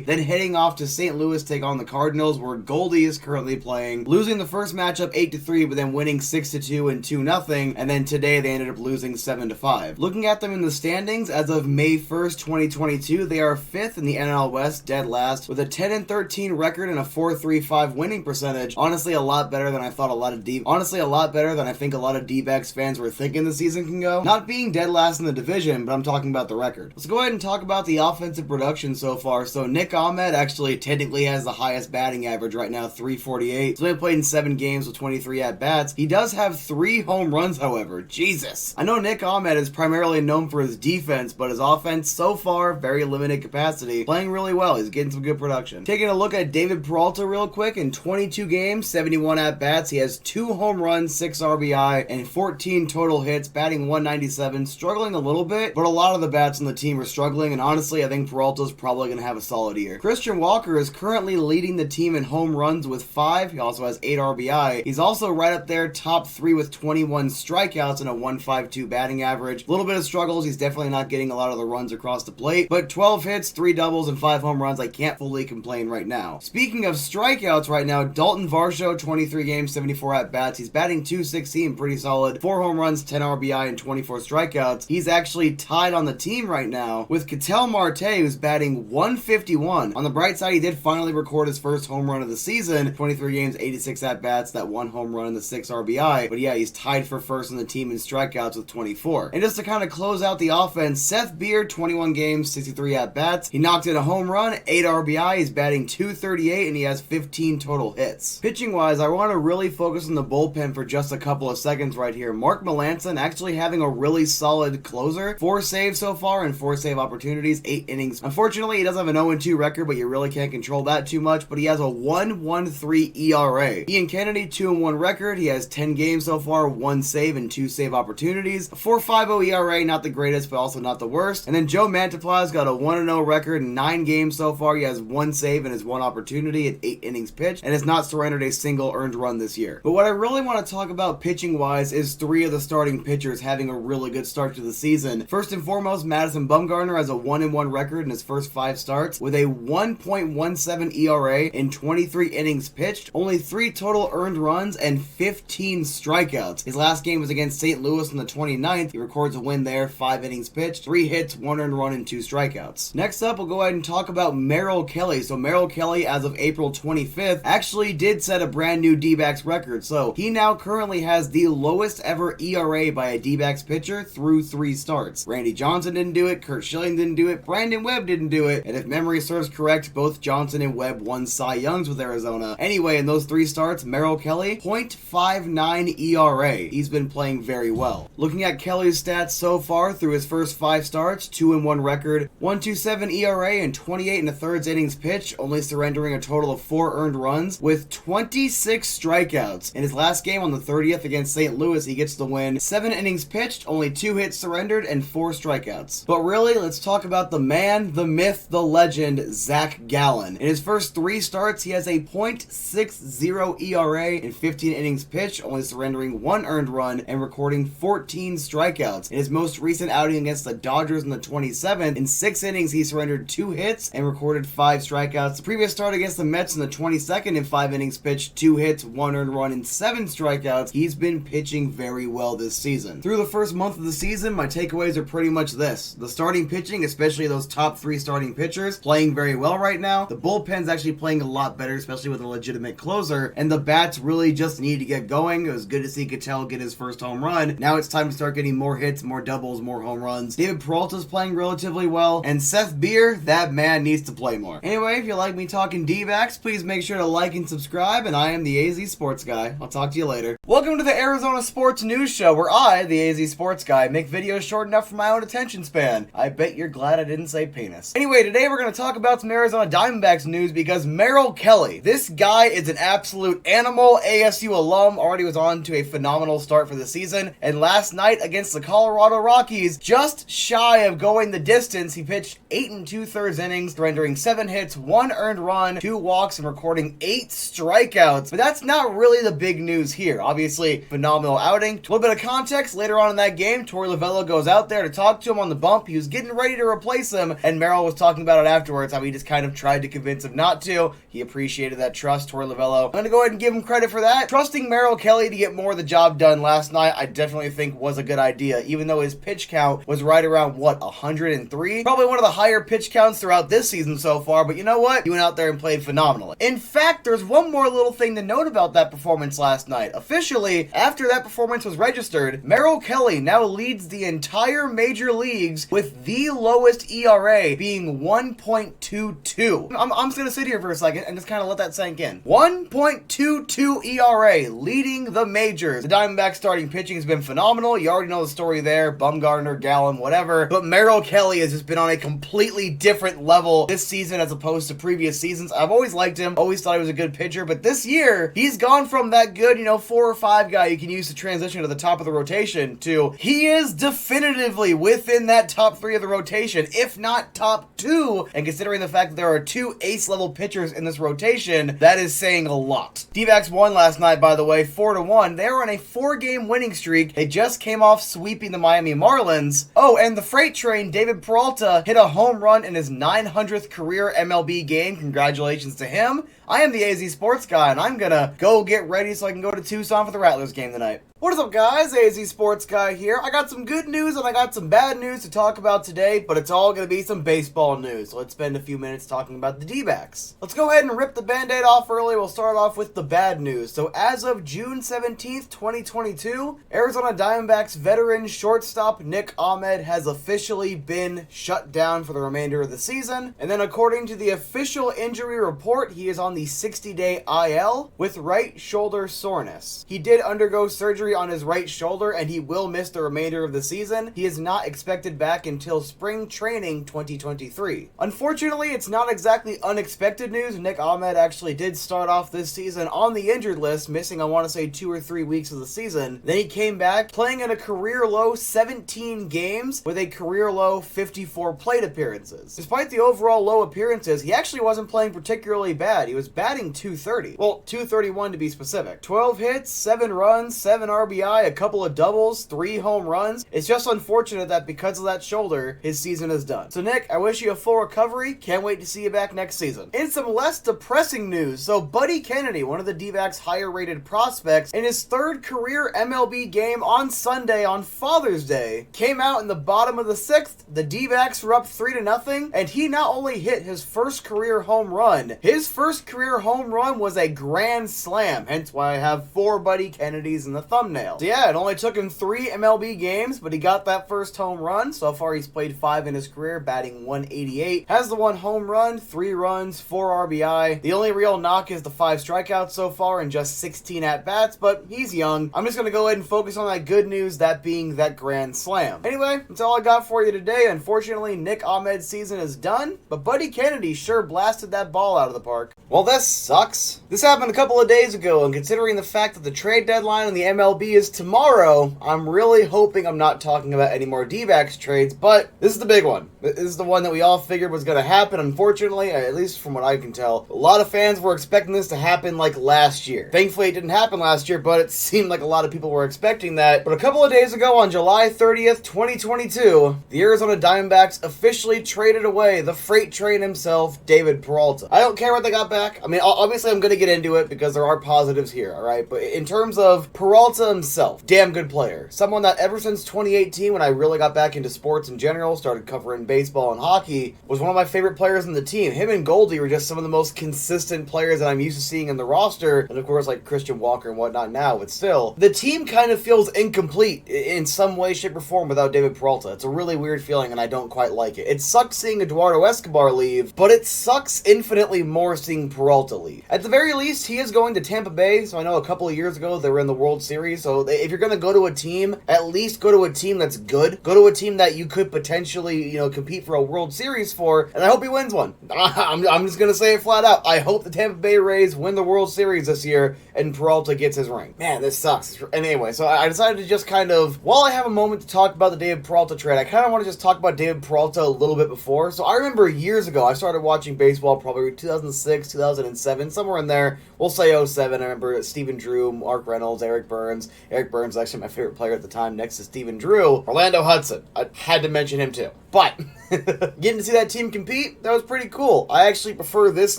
Speaker 1: Then heading off to St. Louis, take on the Cardinals, where Goldie is currently playing, losing the first matchup 8-3, but then winning 6-2 and 2-0. And then today they ended up losing 7-5. Looking at them in the standings, as of May 1st, 2022, they are 5th in the NL West, dead last, with a 10-13 record and a 4.35 winning percentage. Honestly, a lot better than I thought I think a lot of D-backs fans were thinking the season can go. Not being dead last in the division, but I'm talking about the record. Let's go ahead and talk about the offensive production so far. So Nick Ahmed actually technically has the highest batting average right now, 348. He's only played in 7 games with 23 at-bats. He does have 3 home runs, however. Jesus. I know Nick Ahmed is primarily known for his defense, but his offense so far, very limited capacity. Playing really well. He's getting some good production. Taking a look at David Peralta real quick. In 22 games, 71 at-bats, he has 2 home runs, 6 RBI, and 14 total hits, batting 197, struggling a little bit, but a lot of the bats on the team are struggling, and honestly, I think Peralta's probably going to have a solid year. Christian Walker is currently leading the team in home runs with 5. He also has 8 RBI. He's also right up there, top 3 with 21 strikeouts and a 1.52 batting average. A little bit of struggles. He's definitely not getting a lot of the runs across the plate, but 12 hits, 3 doubles, and 5 home runs. I can't fully complain right now. Speaking of strikeouts right now, Dalton Varsho, 23 games, 74 at-bats. He's batting .216, pretty solid. 4 home runs, 10 RBI, and 24 strikeouts. He's actually tied on the team right now with Ketel Marte, who's batting .151. On the bright side, he did finally record his first home run of the season. 23 games, 86 at-bats, that 1 home run and the 6 RBI. But yeah, he's tied for first on the team in strikeouts with 24. And just to kind of close out the offense, Seth Beer, 21 games, 63 at-bats. He knocked in a home run, 8 RBI. He's batting .238, and he has 15 total hits. Pitching-wise, I want to really focus on the bullpen for just a couple of seconds right here. Mark Melancon actually having a really solid closer. 4 saves so far and 4 save opportunities, 8 innings. Unfortunately, he does have an 0-2 record, but you really can't control that too much, but he has a 1.13 ERA. Ian Kennedy, 2-1 record. He has 10 games so far, 1 save and 2 save opportunities. A 4.50 ERA, not the greatest, but also not the worst. And then Joe Mantepla's got a 1-0 record in 9 games so far. He has 1 save and his 1 opportunity in 8 innings pitched, and has not surrendered a single earned run this year. But what I really want to talk about pitching-wise is 3 of the starting pitchers having a really good start to the season. First and foremost, Madison Bumgarner has a 1-1 record in his first 5 starts with a 1.17 ERA in 23 innings pitched, only 3 total earned runs, and 15 strikeouts. His last game was against St. Louis on the 29th. He records a win there, 5 innings pitched, 3 hits, 1 earned run, and 2 strikeouts. Next up, we'll go ahead and talk about Merrill Kelly. So Merrill Kelly, as of April 25th, actually did set a brand new D-backs record. So he now currently has the lowest ever ERA by a D-backs pitcher through 3 starts. Randy Johnson didn't do it, Curt Schilling didn't do it, Brandon Webb didn't do it, and if memory serves correct, both Johnson and Webb won Cy Youngs with Arizona. Anyway, in those 3 starts, Merrill Kelly, .59 ERA. He's been playing very well. Looking at Kelly's stats so far through his first 5 starts, 2-1 record, 1.27 ERA, and 28 1/3 innings pitched, only surrendering a total of 4 earned runs with 26 strikeouts. In his last game on the 30th against St. Louis, he gets the win. 7 innings pitched, only 2 hits surrendered, and 4 strikeouts. But really, let's talk about the man, the myth, the legend, Zach Gallen. In his first 3 starts, he has a .60 ERA in 15 innings pitched, only surrendering 1 earned run and recording 14 strikeouts. In his most recent outing against the Dodgers on the 27th, in 6 innings, he surrendered 2 hits and recorded 5 strikeouts. The previous start against the Mets on the 22nd, in 5 innings pitched, 2 hits, 1 earned run, and 7 strikeouts. He's been pitching very well this season. Through the first month of the season, my takeaways are pretty much this. The starting pitching, especially those top 3 starting pitchers, pitchers playing very well right now. The bullpen's actually playing a lot better, especially with a legitimate closer, and the bats really just need to get going. It was good to see Cattell get his first home run. Now it's time to start getting more hits, more doubles, more home runs. David Peralta's playing relatively well, and Seth Beer, that man needs to play more. Anyway, if you like me talking D-backs, please make sure to like and subscribe, and I am the AZ Sports Guy. I'll talk to you later. Welcome to the Arizona Sports News Show, where I, the AZ Sports Guy, make videos short enough for my own attention span. I bet you're glad I didn't say penis. Anyway, today we're going to talk about some Arizona Diamondbacks news because Merrill Kelly, this guy is an absolute animal. ASU alum, already was on to a phenomenal start for the season, and last night against the Colorado Rockies, just shy of going the distance, he pitched 8 2/3 innings, surrendering 7 hits, 1 earned run, 2 walks, and recording 8 strikeouts. But that's not really the big news here. Obviously, phenomenal outing. A little bit of context, later on in that game, Torey Lovullo goes out there to talk to him on the bump. He was getting ready to replace him, and Merrill was talking about it afterwards, how he just kind of tried to convince him not to. He appreciated that trust, Torey Lovullo. I'm going to go ahead and give him credit for that. Trusting Merrill Kelly to get more of the job done last night, I definitely think was a good idea, even though his pitch count was right around, 103? Probably one of the higher pitch counts throughout this season so far, but you know what? He went out there and played phenomenally. In fact, there's one more little thing to note about that performance last night. Officially, after that performance was registered, Merrill Kelly now leads the entire major leagues with the lowest ERA being 1.22. I'm just going to sit here for a second and just kind of let that sink in. 1.22 ERA, leading the majors. The Diamondbacks starting pitching has been phenomenal. You already know the story there. Bumgarner, Gallen, whatever. But Merrill Kelly has just been on a completely different level this season as opposed to previous seasons. I've always liked him. Always thought he was a good pitcher. But this year, he's gone from that good, 4 or 5 guy you can use to transition to the top of the rotation to he is definitively within that top 3 of the rotation, if not top 2. And considering the fact that there are 2 ace-level pitchers in this rotation, that is saying a lot. D-backs won last night, by the way, 4-1. They were on a 4-game winning streak. They just came off sweeping the Miami Marlins. Oh, and the freight train, David Peralta, hit a home run in his 900th career MLB game. Congratulations to him. I am the AZ Sports Guy, and I'm gonna go get ready so I can go to Tucson for the Rattlers game tonight. What is up, guys? AZ Sports Guy here. I got some good news and I got some bad news to talk about today, but it's all going to be some baseball news. So let's spend a few minutes talking about the D-backs. Let's go ahead and rip the band-aid off early. We'll start off with the bad news. So as of June 17th, 2022, Arizona Diamondbacks veteran shortstop Nick Ahmed has officially been shut down for the remainder of the season. And then according to the official injury report, he is on the 60-day IL with right shoulder soreness. He did undergo surgery on his right shoulder and he will miss the remainder of the season. He is not expected back until spring training 2023. Unfortunately, it's not exactly unexpected news. Nick Ahmed actually did start off this season on the injured list, missing I want to say 2 or 3 weeks of the season. Then he came back playing in a career low 17 games with a career low 54 plate appearances. Despite the overall low appearances, he actually wasn't playing particularly bad. He was batting .230. Well, .231 to be specific. 12 hits, 7 runs, 7 RBI, a couple of doubles, 3 home runs. It's just unfortunate that because of that shoulder, his season is done. So Nick, I wish you a full recovery. Can't wait to see you back next season. In some less depressing news, so Buddy Kennedy, one of the D-backs' higher rated prospects, in his 3rd career MLB game on Sunday on Father's Day, came out in the bottom of the 6th. The D-backs were up 3-0, and he not only hit his first career home run, his first career home run was a grand slam, hence why I have 4 Buddy Kennedys in the thumbnail. So yeah, it only took him 3 MLB games, but he got that first home run. So far, he's played 5 in his career, batting .188. Has the 1 home run, 3 runs, 4 RBI. The only real knock is the 5 strikeouts so far and just 16 at-bats, but he's young. I'm just going to go ahead and focus on that good news, that being that grand slam. Anyway, that's all I got for you today. Unfortunately, Nick Ahmed's season is done, but Buddy Kennedy sure blasted that ball out of the park. Well, this sucks. This happened a couple of days ago, and considering the fact that the trade deadline in the MLB is tomorrow, I'm really hoping I'm not talking about any more D-backs trades, but this is the big one. This is the one that we all figured was going to happen, unfortunately, at least from what I can tell. A lot of fans were expecting this to happen like last year. Thankfully, it didn't happen last year, but it seemed like a lot of people were expecting that. But a couple of days ago, on July 30th, 2022, the Arizona Diamondbacks officially traded away the freight train himself, David Peralta. I don't care what they got back back. I mean, obviously I'm going to get into it because there are positives here, all right? But in terms of Peralta himself, damn good player. Someone that ever since 2018, when I really got back into sports in general, started covering baseball and hockey, was one of my favorite players in the team. Him and Goldie were just some of the most consistent players that I'm used to seeing in the roster. And of course, like Christian Walker and whatnot now, but still, the team kind of feels incomplete in some way, shape, or form without David Peralta. It's a really weird feeling, and I don't quite like it. It sucks seeing Eduardo Escobar leave, but it sucks infinitely more seeing Peralta leave. At the very least, he is going to Tampa Bay, so I know a couple of years ago they were in the World Series, so if you're going to go to a team, at least go to a team that's good. Go to a team that you could potentially, compete for a World Series for, and I hope he wins one. I'm just going to say it flat out. I hope the Tampa Bay Rays win the World Series this year, and Peralta gets his ring. Man, this sucks. And anyway, so I decided to just kind of, while I have a moment to talk about the David Peralta trade, I kind of want to just talk about David Peralta a little bit before. So I remember years ago, I started watching baseball probably 2006, 2007, somewhere in there. We'll say 07. I remember Stephen Drew, Mark Reynolds, Eric Burns. Eric Burns was actually my favorite player at the time, next to Stephen Drew. Orlando Hudson. I had to mention him too. But getting to see that team compete, that was pretty cool. I actually prefer this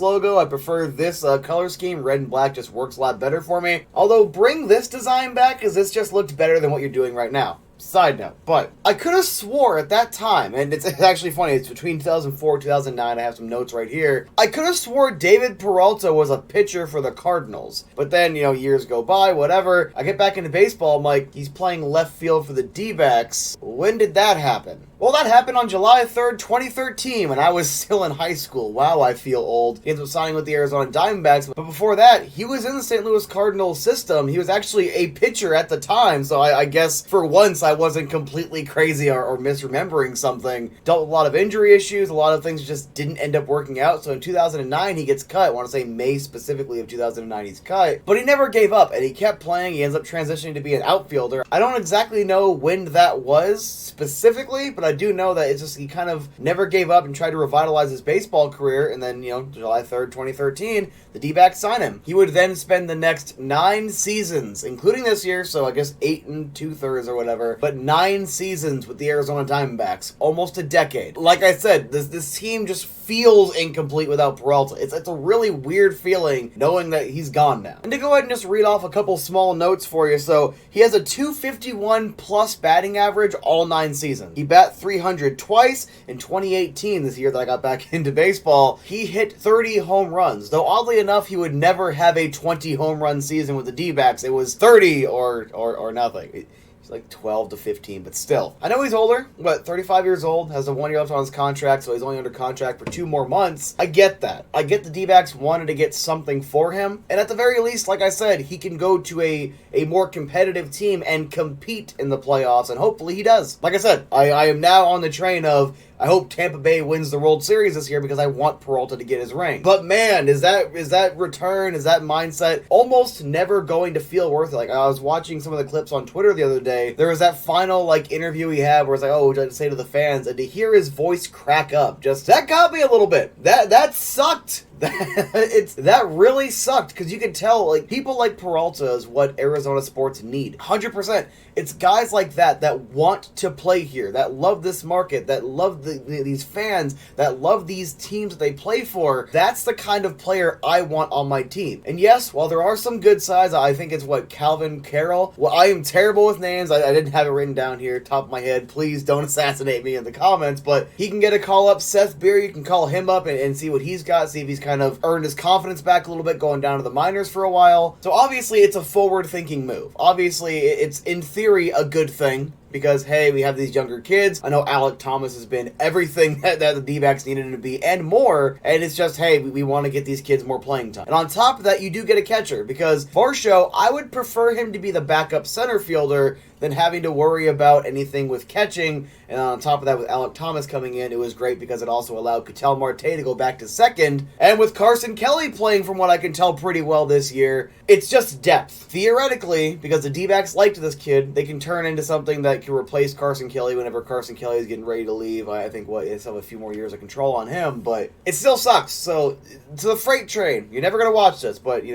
Speaker 1: logo. I prefer this color scheme. Red and black just works a lot better for me. Although, bring this design back, because this just looked better than what you're doing right now. Side note, but I could have swore at that time, and it's actually funny, it's between 2004 and 2009, I have some notes right here, I could have swore David Peralta was a pitcher for the Cardinals. But then, years go by, whatever, I get back into baseball, I'm like, he's playing left field for the D-backs. When did that happen? Well, that happened on July 3rd, 2013, when I was still in high school. Wow, I feel old. He ends up signing with the Arizona Diamondbacks, but before that, he was in the St. Louis Cardinals system. He was actually a pitcher at the time, so I guess for once I wasn't completely crazy or misremembering something. Dealt with a lot of injury issues, a lot of things just didn't end up working out, so in 2009 he gets cut. I want to say May specifically of 2009 he's cut, but he never gave up, and he kept playing. He ends up transitioning to be an outfielder. I don't exactly know when that was specifically, but I do know that it's just he kind of never gave up and tried to revitalize his baseball career, and then, July 3rd, 2013, the D-backs sign him. He would then spend the next 9 seasons, including this year, so I guess 8 2/3 or whatever, but 9 seasons with the Arizona Diamondbacks, almost a decade. Like I said, this team just feels incomplete without Peralta. It's a really weird feeling knowing that he's gone now. And to go ahead and just read off a couple small notes for you, so he has a 251 plus batting average all 9 seasons. He bat 300 twice. In 2018, this year that I got back into baseball, he hit 30 home runs, though oddly enough, he would never have a 20 home run season with the D-backs. It was 30 or nothing. Like 12 to 15, but still. I know he's older, 35 years old, has a 1 year left on his contract, so he's only under contract for 2 more months. I get that. I get the D-backs wanted to get something for him, and at the very least, like I said, he can go to a more competitive team and compete in the playoffs, and hopefully he does. Like I said, I am now on the train of, I hope Tampa Bay wins the World Series this year because I want Peralta to get his ring. But man, is that return, is that mindset almost never going to feel worth it? Like, I was watching some of the clips on Twitter the other day. There was that final, interview he had where it's like, oh, what would I say to the fans? And to hear his voice crack up, that got me a little bit. That sucked. That really sucked, because you could tell, people like Peralta is what Arizona sports need. 100%. It's guys like that want to play here, that love this market, that love these fans, that love these teams that they play for. That's the kind of player I want on my team. And yes, while there are some good sides, I think it's Calvin Carroll. Well, I am terrible with names. I didn't have it written down here, top of my head. Please don't assassinate me in the comments, but he can get a call up. Seth Beer, you can call him up and see what he's got, see if he's kind of earned his confidence back a little bit going down to the minors for a while. So obviously it's a forward-thinking move. Obviously it's in theory a good thing, because, hey, we have these younger kids. I know Alec Thomas has been everything that the D-backs needed him to be and more, and it's just, hey, we want to get these kids more playing time. And on top of that, you do get a catcher, because Varsho, I would prefer him to be the backup center fielder than having to worry about anything with catching. And on top of that, with Alec Thomas coming in, it was great because it also allowed Ketel Marte to go back to second. And with Carson Kelly playing, from what I can tell, pretty well this year, it's just depth. Theoretically, because the D-backs liked this kid, they can turn into something that can replace Carson Kelly whenever Carson Kelly is getting ready to leave. I think it's have a few more years of control on him, but it still sucks. So, to the freight train, you're never going to watch this, but,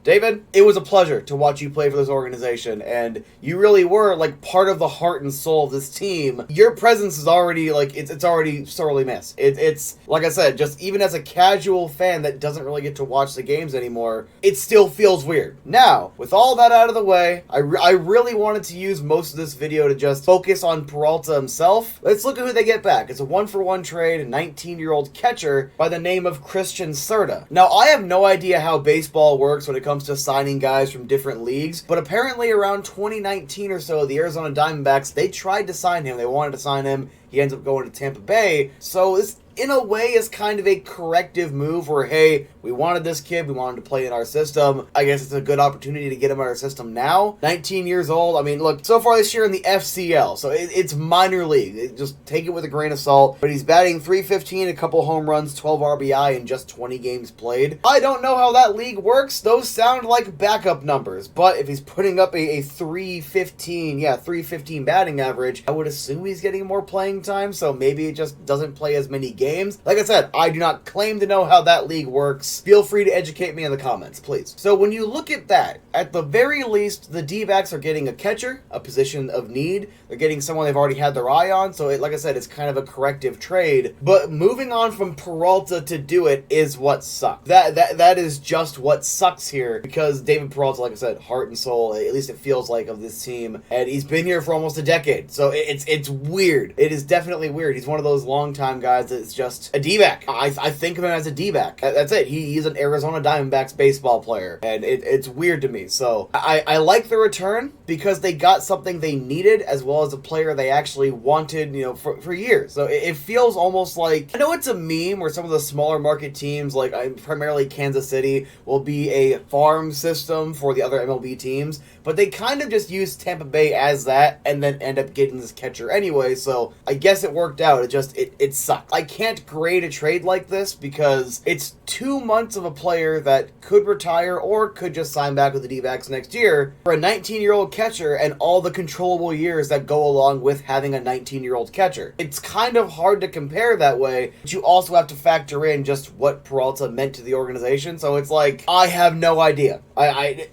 Speaker 1: David, it was a pleasure to watch you play for this organization, and you really were, like, part of the heart and soul of this team. Your presence is already, like, it's already sorely missed. It's, like I said, just even as a casual fan that doesn't really get to watch the games anymore, it still feels weird. Now, with all that out of the way, I really wanted to use most of this video to just focus on Peralta himself. Let's look at who they get back. It's a 1-for-1 trade, a 19-year-old catcher by the name of Christian Serta. Now, I have no idea how baseball works when it comes to signing guys from different leagues, but apparently around 2019 or so, the Arizona Diamondbacks, they tried to sign him. They wanted to sign him. He ends up going to Tampa Bay. So this, in a way, is kind of a corrective move where, hey, we wanted this kid, we wanted to play in our system. I guess it's a good opportunity to get him in our system now. 19 years old. I mean, look, so far this year in the FCL, so it's minor league. Just take it with a grain of salt. But he's batting .315, a couple home runs, 12 RBI in just 20 games played. I don't know how that league works. Those sound like backup numbers. But if he's putting up a .315 batting average, I would assume he's getting more playing time, so maybe it just doesn't play as many games. Like I said, I do not claim to know how that league works. Feel free to educate me in the comments, please. So when you look at that, at the very least, the D-backs are getting a catcher, a position of need. They're getting someone they've already had their eye on, so like I said, it's kind of a corrective trade. But moving on from Peralta to do it is what sucks. That is just what sucks here, because David Peralta, like I said, heart and soul, at least it feels like, of this team, and he's been here for almost a decade, so it's weird. It is definitely weird. He's one of those long-time guys that's just a D-back. I think of him as a D-back. That's it. He's an Arizona Diamondbacks baseball player, and it's weird to me. So I like the return because they got something they needed, as well as a player they actually wanted, you know, for years. So it feels almost like, I know it's a meme where some of the smaller market teams, like primarily Kansas City, will be a farm system for the other MLB teams, but they kind of just use Tampa Bay as that and then end up getting this catcher anyway, so I guess it worked out. It sucked. I can't grade a trade like this because it's 2 months of a player that could retire or could just sign back with the D-backs next year for a 19-year-old catcher and all the controllable years that go along with having a 19-year-old catcher. It's kind of hard to compare that way, but you also have to factor in just what Peralta meant to the organization, so it's like, I have no idea.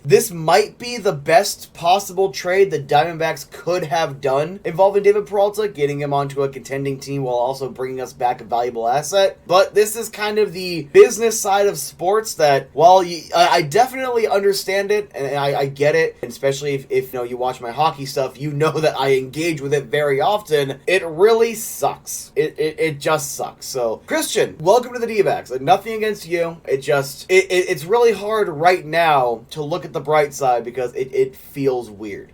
Speaker 1: This might be the best possible trade the Diamondbacks could have done involving David Peralta, getting him onto a contending team while also bringing us back a valuable asset. But this is kind of the business side of sports that, while I definitely understand it, and I get it, and especially if you know, you watch my hockey stuff, you know that I engage with it very often, it really sucks. It just sucks. So, Christian, welcome to the D-backs. Like, nothing against you. It's really hard right now to look at the bright side because it feels weird.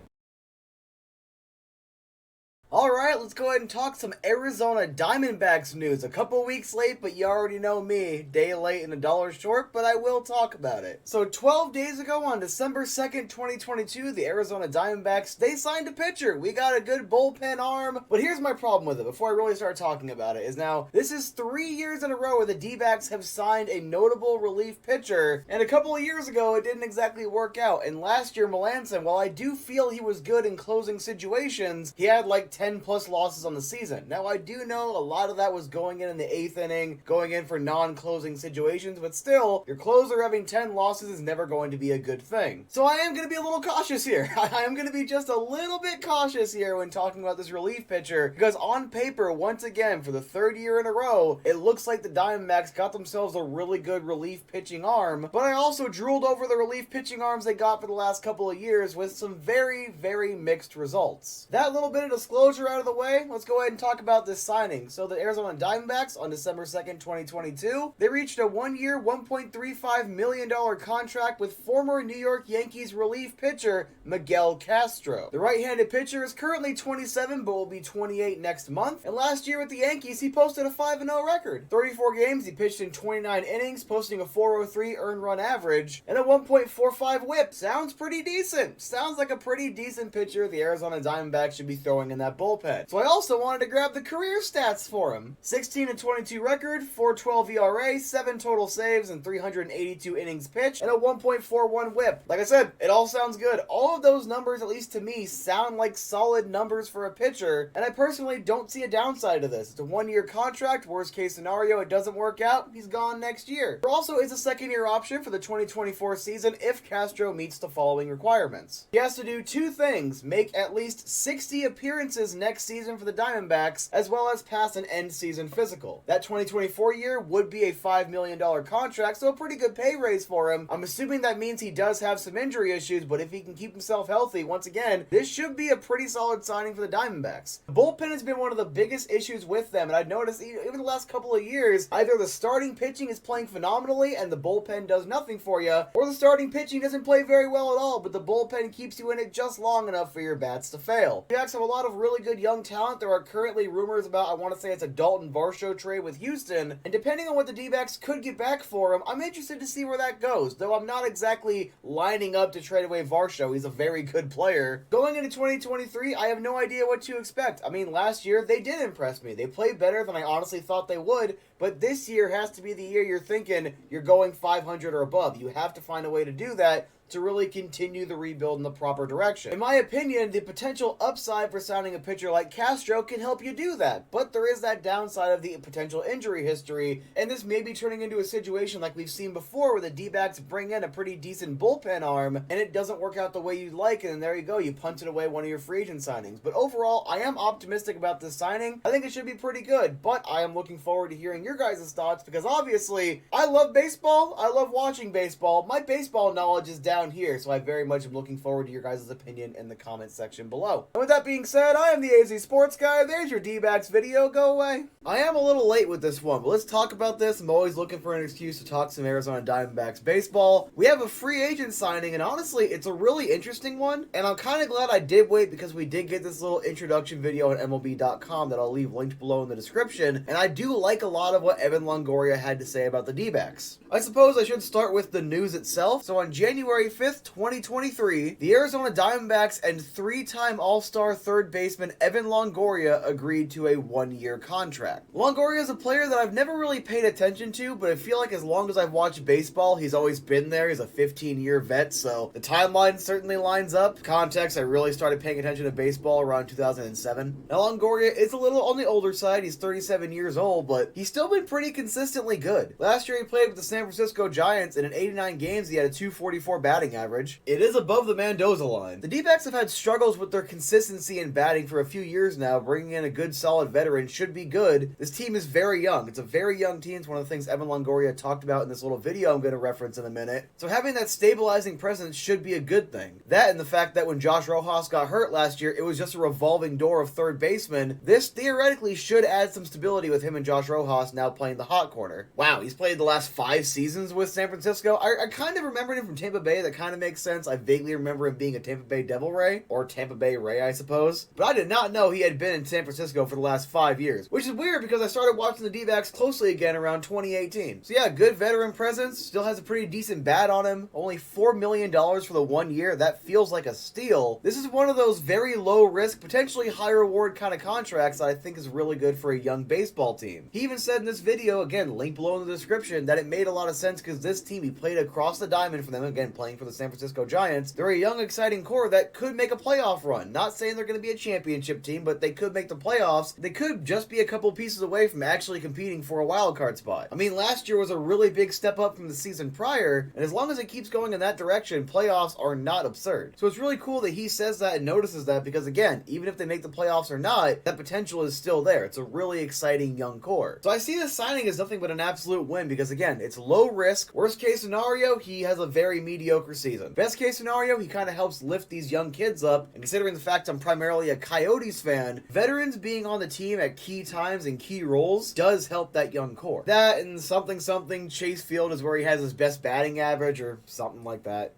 Speaker 1: Alright, let's go ahead and talk some Arizona Diamondbacks news. A couple weeks late, but you already know me. Day late and a dollar short, but I will talk about it. So 12 days ago on December 2nd, 2022, the Arizona Diamondbacks, they signed a pitcher. We got a good bullpen arm, but here's my problem with it before I really start talking about it, is now, this is 3 years in a row where the D-backs have signed a notable relief pitcher, and a couple of years ago, it didn't exactly work out. And last year, Melanson, while I do feel he was good in closing situations, he had like 10 plus losses on the season. Now, I do know a lot of that was going in the 8th inning, going in for non-closing situations, but still, your closer having 10 losses is never going to be a good thing. So I am going to be a little cautious here. I am going to be just a little bit cautious here when talking about this relief pitcher, because on paper, once again, for the 3rd year in a row, it looks like the Diamondbacks got themselves a really good relief pitching arm, but I also drooled over the relief pitching arms they got for the last couple of years with some very, very mixed results. That little bit of disclosure out of the way, let's go ahead and talk about this signing. So the Arizona Diamondbacks on December 2nd, 2022, they reached a 1-year, $1.35 million contract with former New York Yankees relief pitcher Miguel Castro. The right-handed pitcher is currently 27 but will be 28 next month, and last year with the Yankees he posted a 5-0 record. 34 games, he pitched in 29 innings, posting a .403 earned run average and a 1.45 whip. Sounds pretty decent. Sounds like a pretty decent pitcher the Arizona Diamondbacks should be throwing in that bullpen. So I also wanted to grab the career stats for him. 16-22 record, 4.12 ERA, 7 total saves, and 382 innings pitched, and a 1.41 whip. Like I said, it all sounds good. All of those numbers, at least to me, sound like solid numbers for a pitcher, and I personally don't see a downside to this. It's a one-year contract. Worst case scenario, it doesn't work out, he's gone next year. There also is a second-year option for the 2024 season if Castro meets the following requirements. He has to do two things: make at least 60 appearances next season for the Diamondbacks, as well as pass an end-season physical. That 2024 year would be a $5 million contract, so a pretty good pay raise for him. I'm assuming that means he does have some injury issues, but if he can keep himself healthy, once again, this should be a pretty solid signing for the Diamondbacks. The bullpen has been one of the biggest issues with them, and I've noticed even the last couple of years, either the starting pitching is playing phenomenally and the bullpen does nothing for you, or the starting pitching doesn't play very well at all, but the bullpen keeps you in it just long enough for your bats to fail. The Diamondbacks have a lot of really good young talent. There are currently rumors about, I want to say it's a Dalton Varsho trade with Houston, and depending on what the D-backs could get back for him, I'm interested to see where that goes, though I'm not exactly lining up to trade away Varsho. He's a very good player. Going into 2023, I have no idea what to expect. I mean, last year, they did impress me. They played better than I honestly thought they would, but this year has to be the year you're thinking you're going 500 or above. You have to find a way to do that to really continue the rebuild in the proper direction. In my opinion, the potential upside for signing a pitcher like Castro can help you do that, but there is that downside of the potential injury history, and this may be turning into a situation like we've seen before where the D-backs bring in a pretty decent bullpen arm, and it doesn't work out the way you'd like, and there you go, you punted away one of your free agent signings. But overall, I am optimistic about this signing. I think it should be pretty good, but I am looking forward to hearing your guys' thoughts, because obviously, I love baseball, I love watching baseball, my baseball knowledge is down here, so I very much am looking forward to your guys' opinion in the comment section below. And with that being said, I am the AZ Sports Guy. There's your D-backs video. Go away. I am a little late with this one, but let's talk about this. I'm always looking for an excuse to talk some Arizona Diamondbacks baseball. We have a free agent signing, and honestly, it's a really interesting one, and I'm kind of glad I did wait because we did get this little introduction video on MLB.com that I'll leave linked below in the description, and I do like a lot of what Evan Longoria had to say about the D-backs. I suppose I should start with the news itself. So on January 5th, 2023, the Arizona Diamondbacks and three-time All-Star third baseman Evan Longoria agreed to a one-year contract. Longoria is a player that I've never really paid attention to, but I feel like as long as I've watched baseball, he's always been there. He's a 15-year vet, so the timeline certainly lines up. Context, I really started paying attention to baseball around 2007. Now, Longoria is a little on the older side. He's 37 years old, but he's still been pretty consistently good. Last year, he played with the San Francisco Giants, and in 89 games, he had a .244 batting average. It is above the Mendoza line. The D-backs have had struggles with their consistency in batting for a few years now. Bringing in a good, solid veteran should be good. This team is very young. It's a very young team. It's one of the things Evan Longoria talked about in this little video I'm going to reference in a minute. So having that stabilizing presence should be a good thing. That and the fact that when Josh Rojas got hurt last year, it was just a revolving door of third baseman. This theoretically should add some stability with him and Josh Rojas now playing the hot corner. Wow, he's played the last 5 seasons with San Francisco. I kind of remembered him from Tampa Bay. That kind of makes sense. I vaguely remember him being a Tampa Bay Devil Ray, or Tampa Bay Ray, I suppose. But I did not know he had been in San Francisco for the last 5 years, which is weird because I started watching the D-backs closely again around 2018. So yeah, good veteran presence, still has a pretty decent bat on him, only $4 million for the 1 year. That feels like a steal. This is one of those very low risk, potentially high reward kind of contracts that I think is really good for a young baseball team. He even said in this video, again, link below in the description, that it made a lot of sense because this team, he played across the diamond for them, again, playing for the San Francisco Giants. They're a young, exciting core that could make a playoff run. Not saying they're going to be a championship team, but they could make the playoffs. They could just be a couple pieces away from actually competing for a wild card spot. I mean, last year was a really big step up from the season prior, and as long as it keeps going in that direction, playoffs are not absurd. So it's really cool that he says that and notices that because, again, even if they make the playoffs or not, that potential is still there. It's a really exciting young core. So I see this signing as nothing but an absolute win because, again, it's low risk. Worst case scenario, he has a very mediocre season. Best case scenario, he kind of helps lift these young kids up, and considering the fact I'm primarily a Coyotes fan, veterans being on the team at key times and key roles does help that young core. That and something Chase Field is where he has his best batting average or something like that.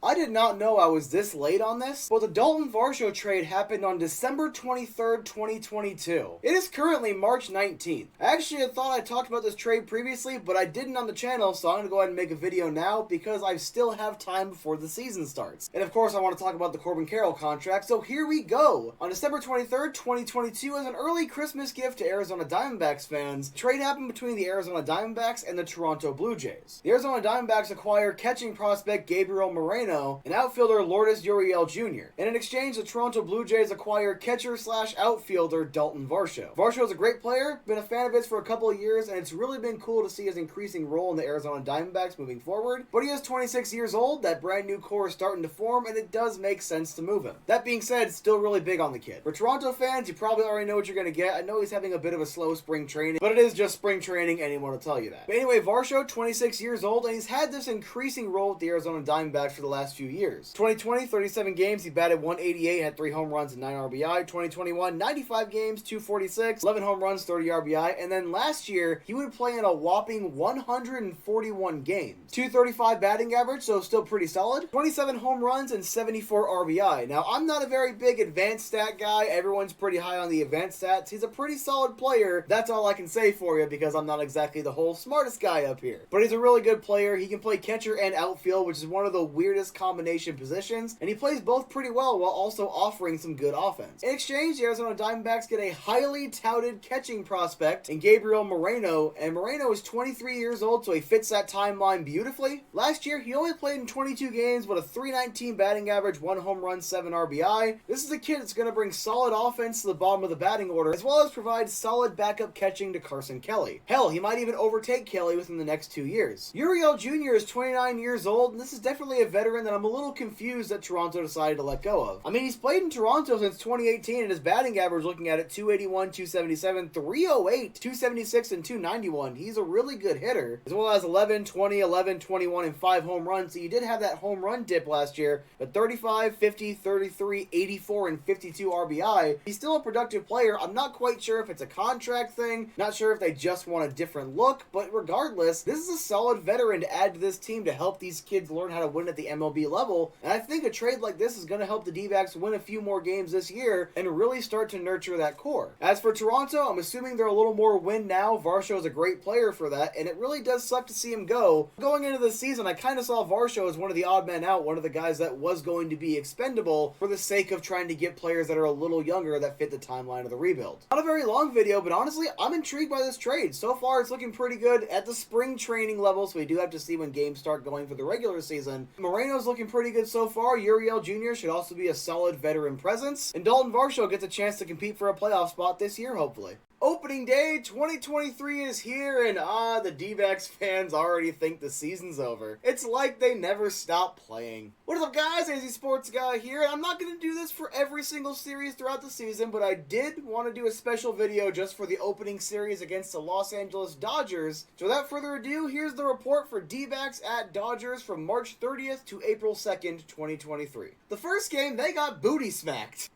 Speaker 1: I did not know I was this late on this, but the Dalton Varsho trade happened on December 23rd, 2022. It is currently March 19th. I actually thought I talked about this trade previously, but I didn't on the channel, so I'm going to go ahead and make a video now because I still have time before the season starts. And of course, I want to talk about the Corbin Carroll contract, so here we go. On December 23rd, 2022, as an early Christmas gift to Arizona Diamondbacks fans, the trade happened between the Arizona Diamondbacks and the Toronto Blue Jays. The Arizona Diamondbacks acquire catching prospect Gabriel Moreno and outfielder Lourdes Uriel Jr. And in exchange, the Toronto Blue Jays acquire catcher/outfielder Dalton Varsho. Varsho is a great player, been a fan of his for a couple of years, and it's really been cool to see his increasing role in the Arizona Diamondbacks moving forward. But he is 26 years old, that brand new core is starting to form, and it does make sense to move him. That being said, still really big on the kid. For Toronto fans, you probably already know what you're going to get. I know he's having a bit of a slow spring training, but it is just spring training, anyone will tell you that. But anyway, Varsho, 26 years old, and he's had this increasing role with the Arizona Diamondbacks for the last few years. 2020, 37 games, he batted .188, had 3 home runs and 9 RBI. 2021, 95 games, .246, 11 home runs, 30 RBI. And then last year, he would play in a whopping 141 games. .235 batting average, so still pretty solid. 27 home runs and 74 RBI. Now, I'm not a very big advanced stat guy. Everyone's pretty high on the advanced stats. He's a pretty solid player. That's all I can say for you because I'm not exactly the whole smartest guy up here. But he's a really good player. He can play catcher and outfield, which is one of the weirdest combination positions, and he plays both pretty well while also offering some good offense. In exchange, the Arizona Diamondbacks get a highly touted catching prospect in Gabriel Moreno, and Moreno is 23 years old, so he fits that timeline beautifully. Last year, he only played in 22 games with a .319 batting average, 1 home run, 7 RBI. This is a kid that's going to bring solid offense to the bottom of the batting order, as well as provide solid backup catching to Carson Kelly. Hell, he might even overtake Kelly within the next 2 years. Uriel Jr. is 29 years old, and this is definitely a veteran that I'm a little confused that Toronto decided to let go of. I mean, he's played in Toronto since 2018, and his batting average, looking at it, .281, .277, .308, .276, and .291. He's a really good hitter, as well as 11, 20, 11, 21, and 5 home runs. So you did have that home run dip last year, but 35, 50, 33, 84, and 52 RBI. He's still a productive player. I'm not quite sure if it's a contract thing, not sure if they just want a different look, but regardless, this is a solid veteran to add to this team to help these kids learn how to win at the MLB level, and I think a trade like this is going to help the D-backs win a few more games this year and really start to nurture that core. As for Toronto, I'm assuming they're a little more win now. Varsho is a great player for that, and it really does suck to see him go. Going into the season, I kind of saw Varsho as one of the odd men out, one of the guys that was going to be expendable for the sake of trying to get players that are a little younger that fit the timeline of the rebuild. Not a very long video, but honestly, I'm intrigued by this trade. So far, it's looking pretty good at the spring training level, so we do have to see when games start going for the regular season. Moreno's looking pretty good so far. Uriel Jr. should also be a solid veteran presence, and Dalton Varsho gets a chance to compete for a playoff spot this year, hopefully. Opening day 2023 is here, and the D-backs fans already think the season's over. It's like they never stop playing. What is up, guys? AZ Sports Guy here, and I'm not going to do this for every single series throughout the season, but I did want to do a special video just for the opening series against the Los Angeles Dodgers. So without further ado, here's the report for D-backs at Dodgers from March 30th to April 2nd, 2023. The first game, they got booty smacked.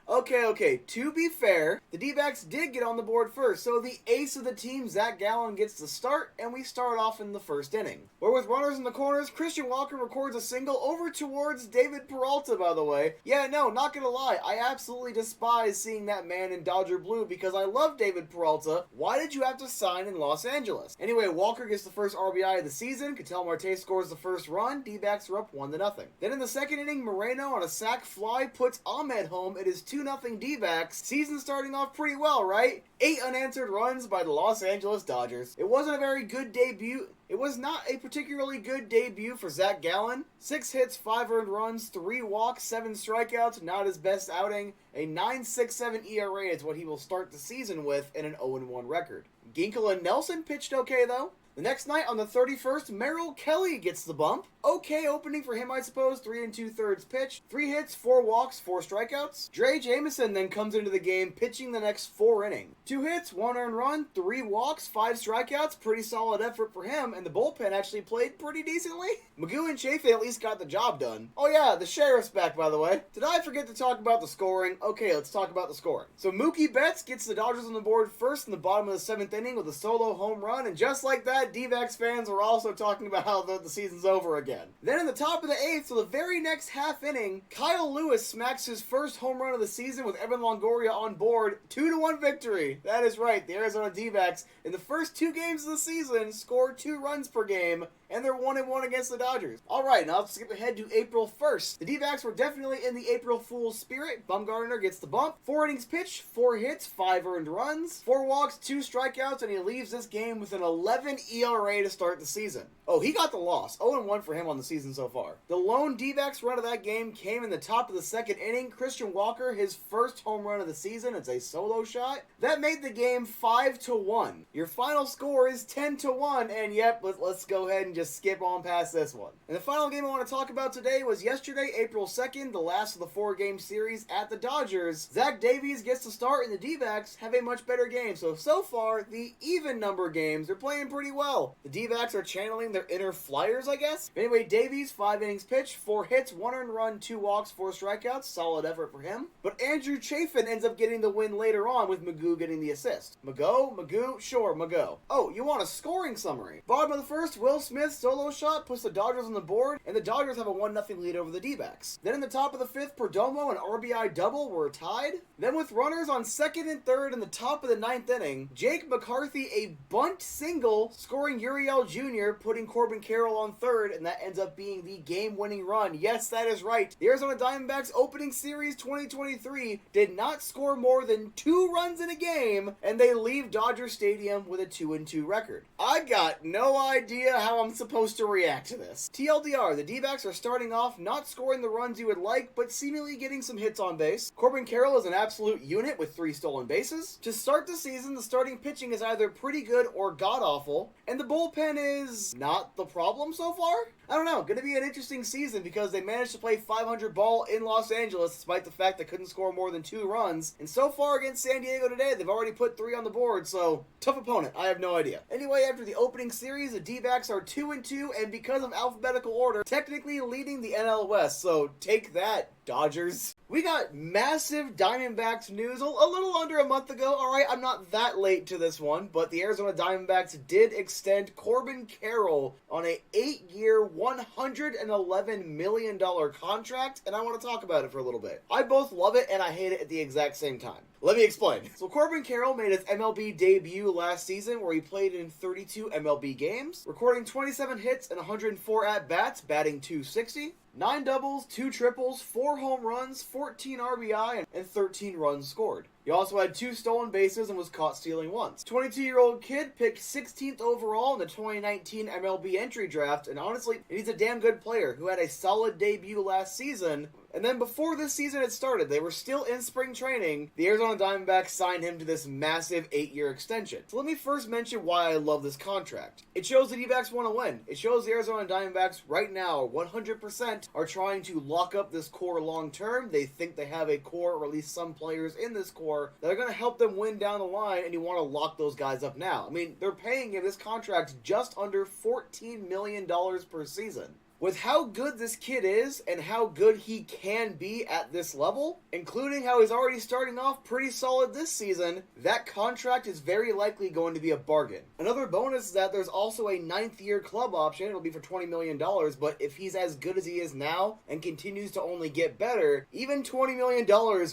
Speaker 1: Okay, to be fair, the D-backs did get on the board first, so the ace of the team, Zach Gallen, gets the start, and we start off in the first inning. Where with runners in the corners, Christian Walker records a single over towards David Peralta, by the way. Yeah, no, not gonna lie, I absolutely despise seeing that man in Dodger blue because I love David Peralta. Why did you have to sign in Los Angeles? Anyway, Walker gets the first RBI of the season, Ketel Marte scores the first run, D-backs are up 1-0. Then in the second inning, Moreno on a sac fly puts Ahmed home. It is 2-0 D-backs. Season starting off pretty well, right? 8 unanswered runs by the Los Angeles Dodgers. It wasn't a very good debut. It was not a particularly good debut for Zach Gallen. 6 hits, 5 earned runs, 3 walks, 7 strikeouts, not his best outing. A 9.67 ERA is what he will start the season with in an 0-1 record. Ginkel and Nelson pitched okay though. The next night, on the 31st, Merrill Kelly gets the bump. Okay opening for him, I suppose. 3 2/3 pitch. 3 hits, 4 walks, 4 strikeouts. Dre Jameson then comes into the game, pitching the next 4 innings. 2 hits, 1 earned run, 3 walks, 5 strikeouts. Pretty solid effort for him, and the bullpen actually played pretty decently. Magoo and Chafin at least got the job done. Oh yeah, the sheriff's back, by the way. Did I forget to talk about the scoring? Okay, let's talk about the scoring. So Mookie Betts gets the Dodgers on the board first in the bottom of the 7th inning with a solo home run, and just like that, that, D-backs fans are also talking about how the season's over again. Then in the top of the 8th, so the very next half inning, Kyle Lewis smacks his first home run of the season with Evan Longoria on board. 2-1 victory. That is right. The Arizona D-backs, in the first 2 games of the season, scored 2 runs per game, and they're 1-1 against the Dodgers. Alright, now let's skip ahead to April 1st. The D-backs were definitely in the April Fool's spirit. Bumgarner gets the bump. 4 innings pitched, 4 hits, 5 earned runs, 4 walks, 2 strikeouts, and he leaves this game with an 11 ERA to start the season. Oh, he got the loss. 0-1 for him on the season so far. The lone D-backs run of that game came in the top of the 2nd inning. Christian Walker, his first home run of the season. It's a solo shot. That made the game 5-1. Your final score is 10-1, and yep, let's go ahead and just skip on past this one. And the final game I want to talk about today was yesterday, April 2nd, the last of the 4-game series at the Dodgers. Zach Davies gets to start, and the D-backs have a much better game. So far, the even number games are playing pretty well. The D-backs are channeling their inner Flyers, I guess. Anyway, Davies, 5 innings pitched, 4 hits, 1 earned run, 2 walks, 4 strikeouts. Solid effort for him. But Andrew Chafin ends up getting the win later on, with Magoo getting the assist. Magoo? Sure, Magoo. Oh, you want a scoring summary? Bottom of the first, Will Smith's solo shot puts the Dodgers on the board, and the Dodgers have a 1-0 lead over the D-backs. Then in the top of the 5th, Perdomo and RBI double were tied. Then with runners on 2nd and 3rd in the top of the 9th inning, Jake McCarthy a bunt single, scoring Uriel Jr., putting Corbin Carroll on 3rd, and that ends up being the game-winning run. Yes, that is right. The Arizona Diamondbacks opening series 2023 did not score more than 2 runs in a game, and they leave Dodger Stadium with a 2-2 record. I got no idea how I'm supposed to react to this. TLDR, the D-backs are starting off not scoring the runs you would like, but seemingly getting some hits on base. Corbin Carroll is an absolute unit with 3 stolen bases. To start the season, the starting pitching is either pretty good or god-awful, and the bullpen is not the problem so far? I don't know. Going to be an interesting season because they managed to play 500 ball in Los Angeles despite the fact they couldn't score more than 2 runs. And so far against San Diego today, they've already put 3 on the board, so tough opponent. I have no idea. Anyway, after the opening series, the D-backs are 2-2, and because of alphabetical order, technically leading the NL West, so take that, Dodgers. We got massive Diamondbacks news a little under a month ago. Alright, I'm not that late to this one, but the Arizona Diamondbacks did extend Corbin Carroll on a 8-year, $111 million contract, and I want to talk about it for a little bit. I both love it and I hate it at the exact same time. Let me explain. So Corbin Carroll made his MLB debut last season where he played in 32 MLB games, recording 27 hits and 104 at-bats, batting .260. 9 doubles, 2 triples, 4 home runs, 14 RBI, and 13 runs scored. He also had 2 stolen bases and was caught stealing once. 22-year-old kid picked 16th overall in the 2019 MLB entry draft, and honestly, he's a damn good player who had a solid debut last season. And then before this season had started, they were still in spring training, the Arizona Diamondbacks signed him to this massive 8-year extension. So let me first mention why I love this contract. It shows the D-backs want to win. It shows the Arizona Diamondbacks right now, 100%, are trying to lock up this core long term. They think they have a core, or at least some players in this core, that are going to help them win down the line, and you want to lock those guys up now. I mean, they're paying him this contract just under $14 million per season. With how good this kid is and how good he can be at this level, including how he's already starting off pretty solid this season, that contract is very likely going to be a bargain. Another bonus is that there's also a 9th-year club option. It'll be for $20 million, but if he's as good as he is now and continues to only get better, even $20 million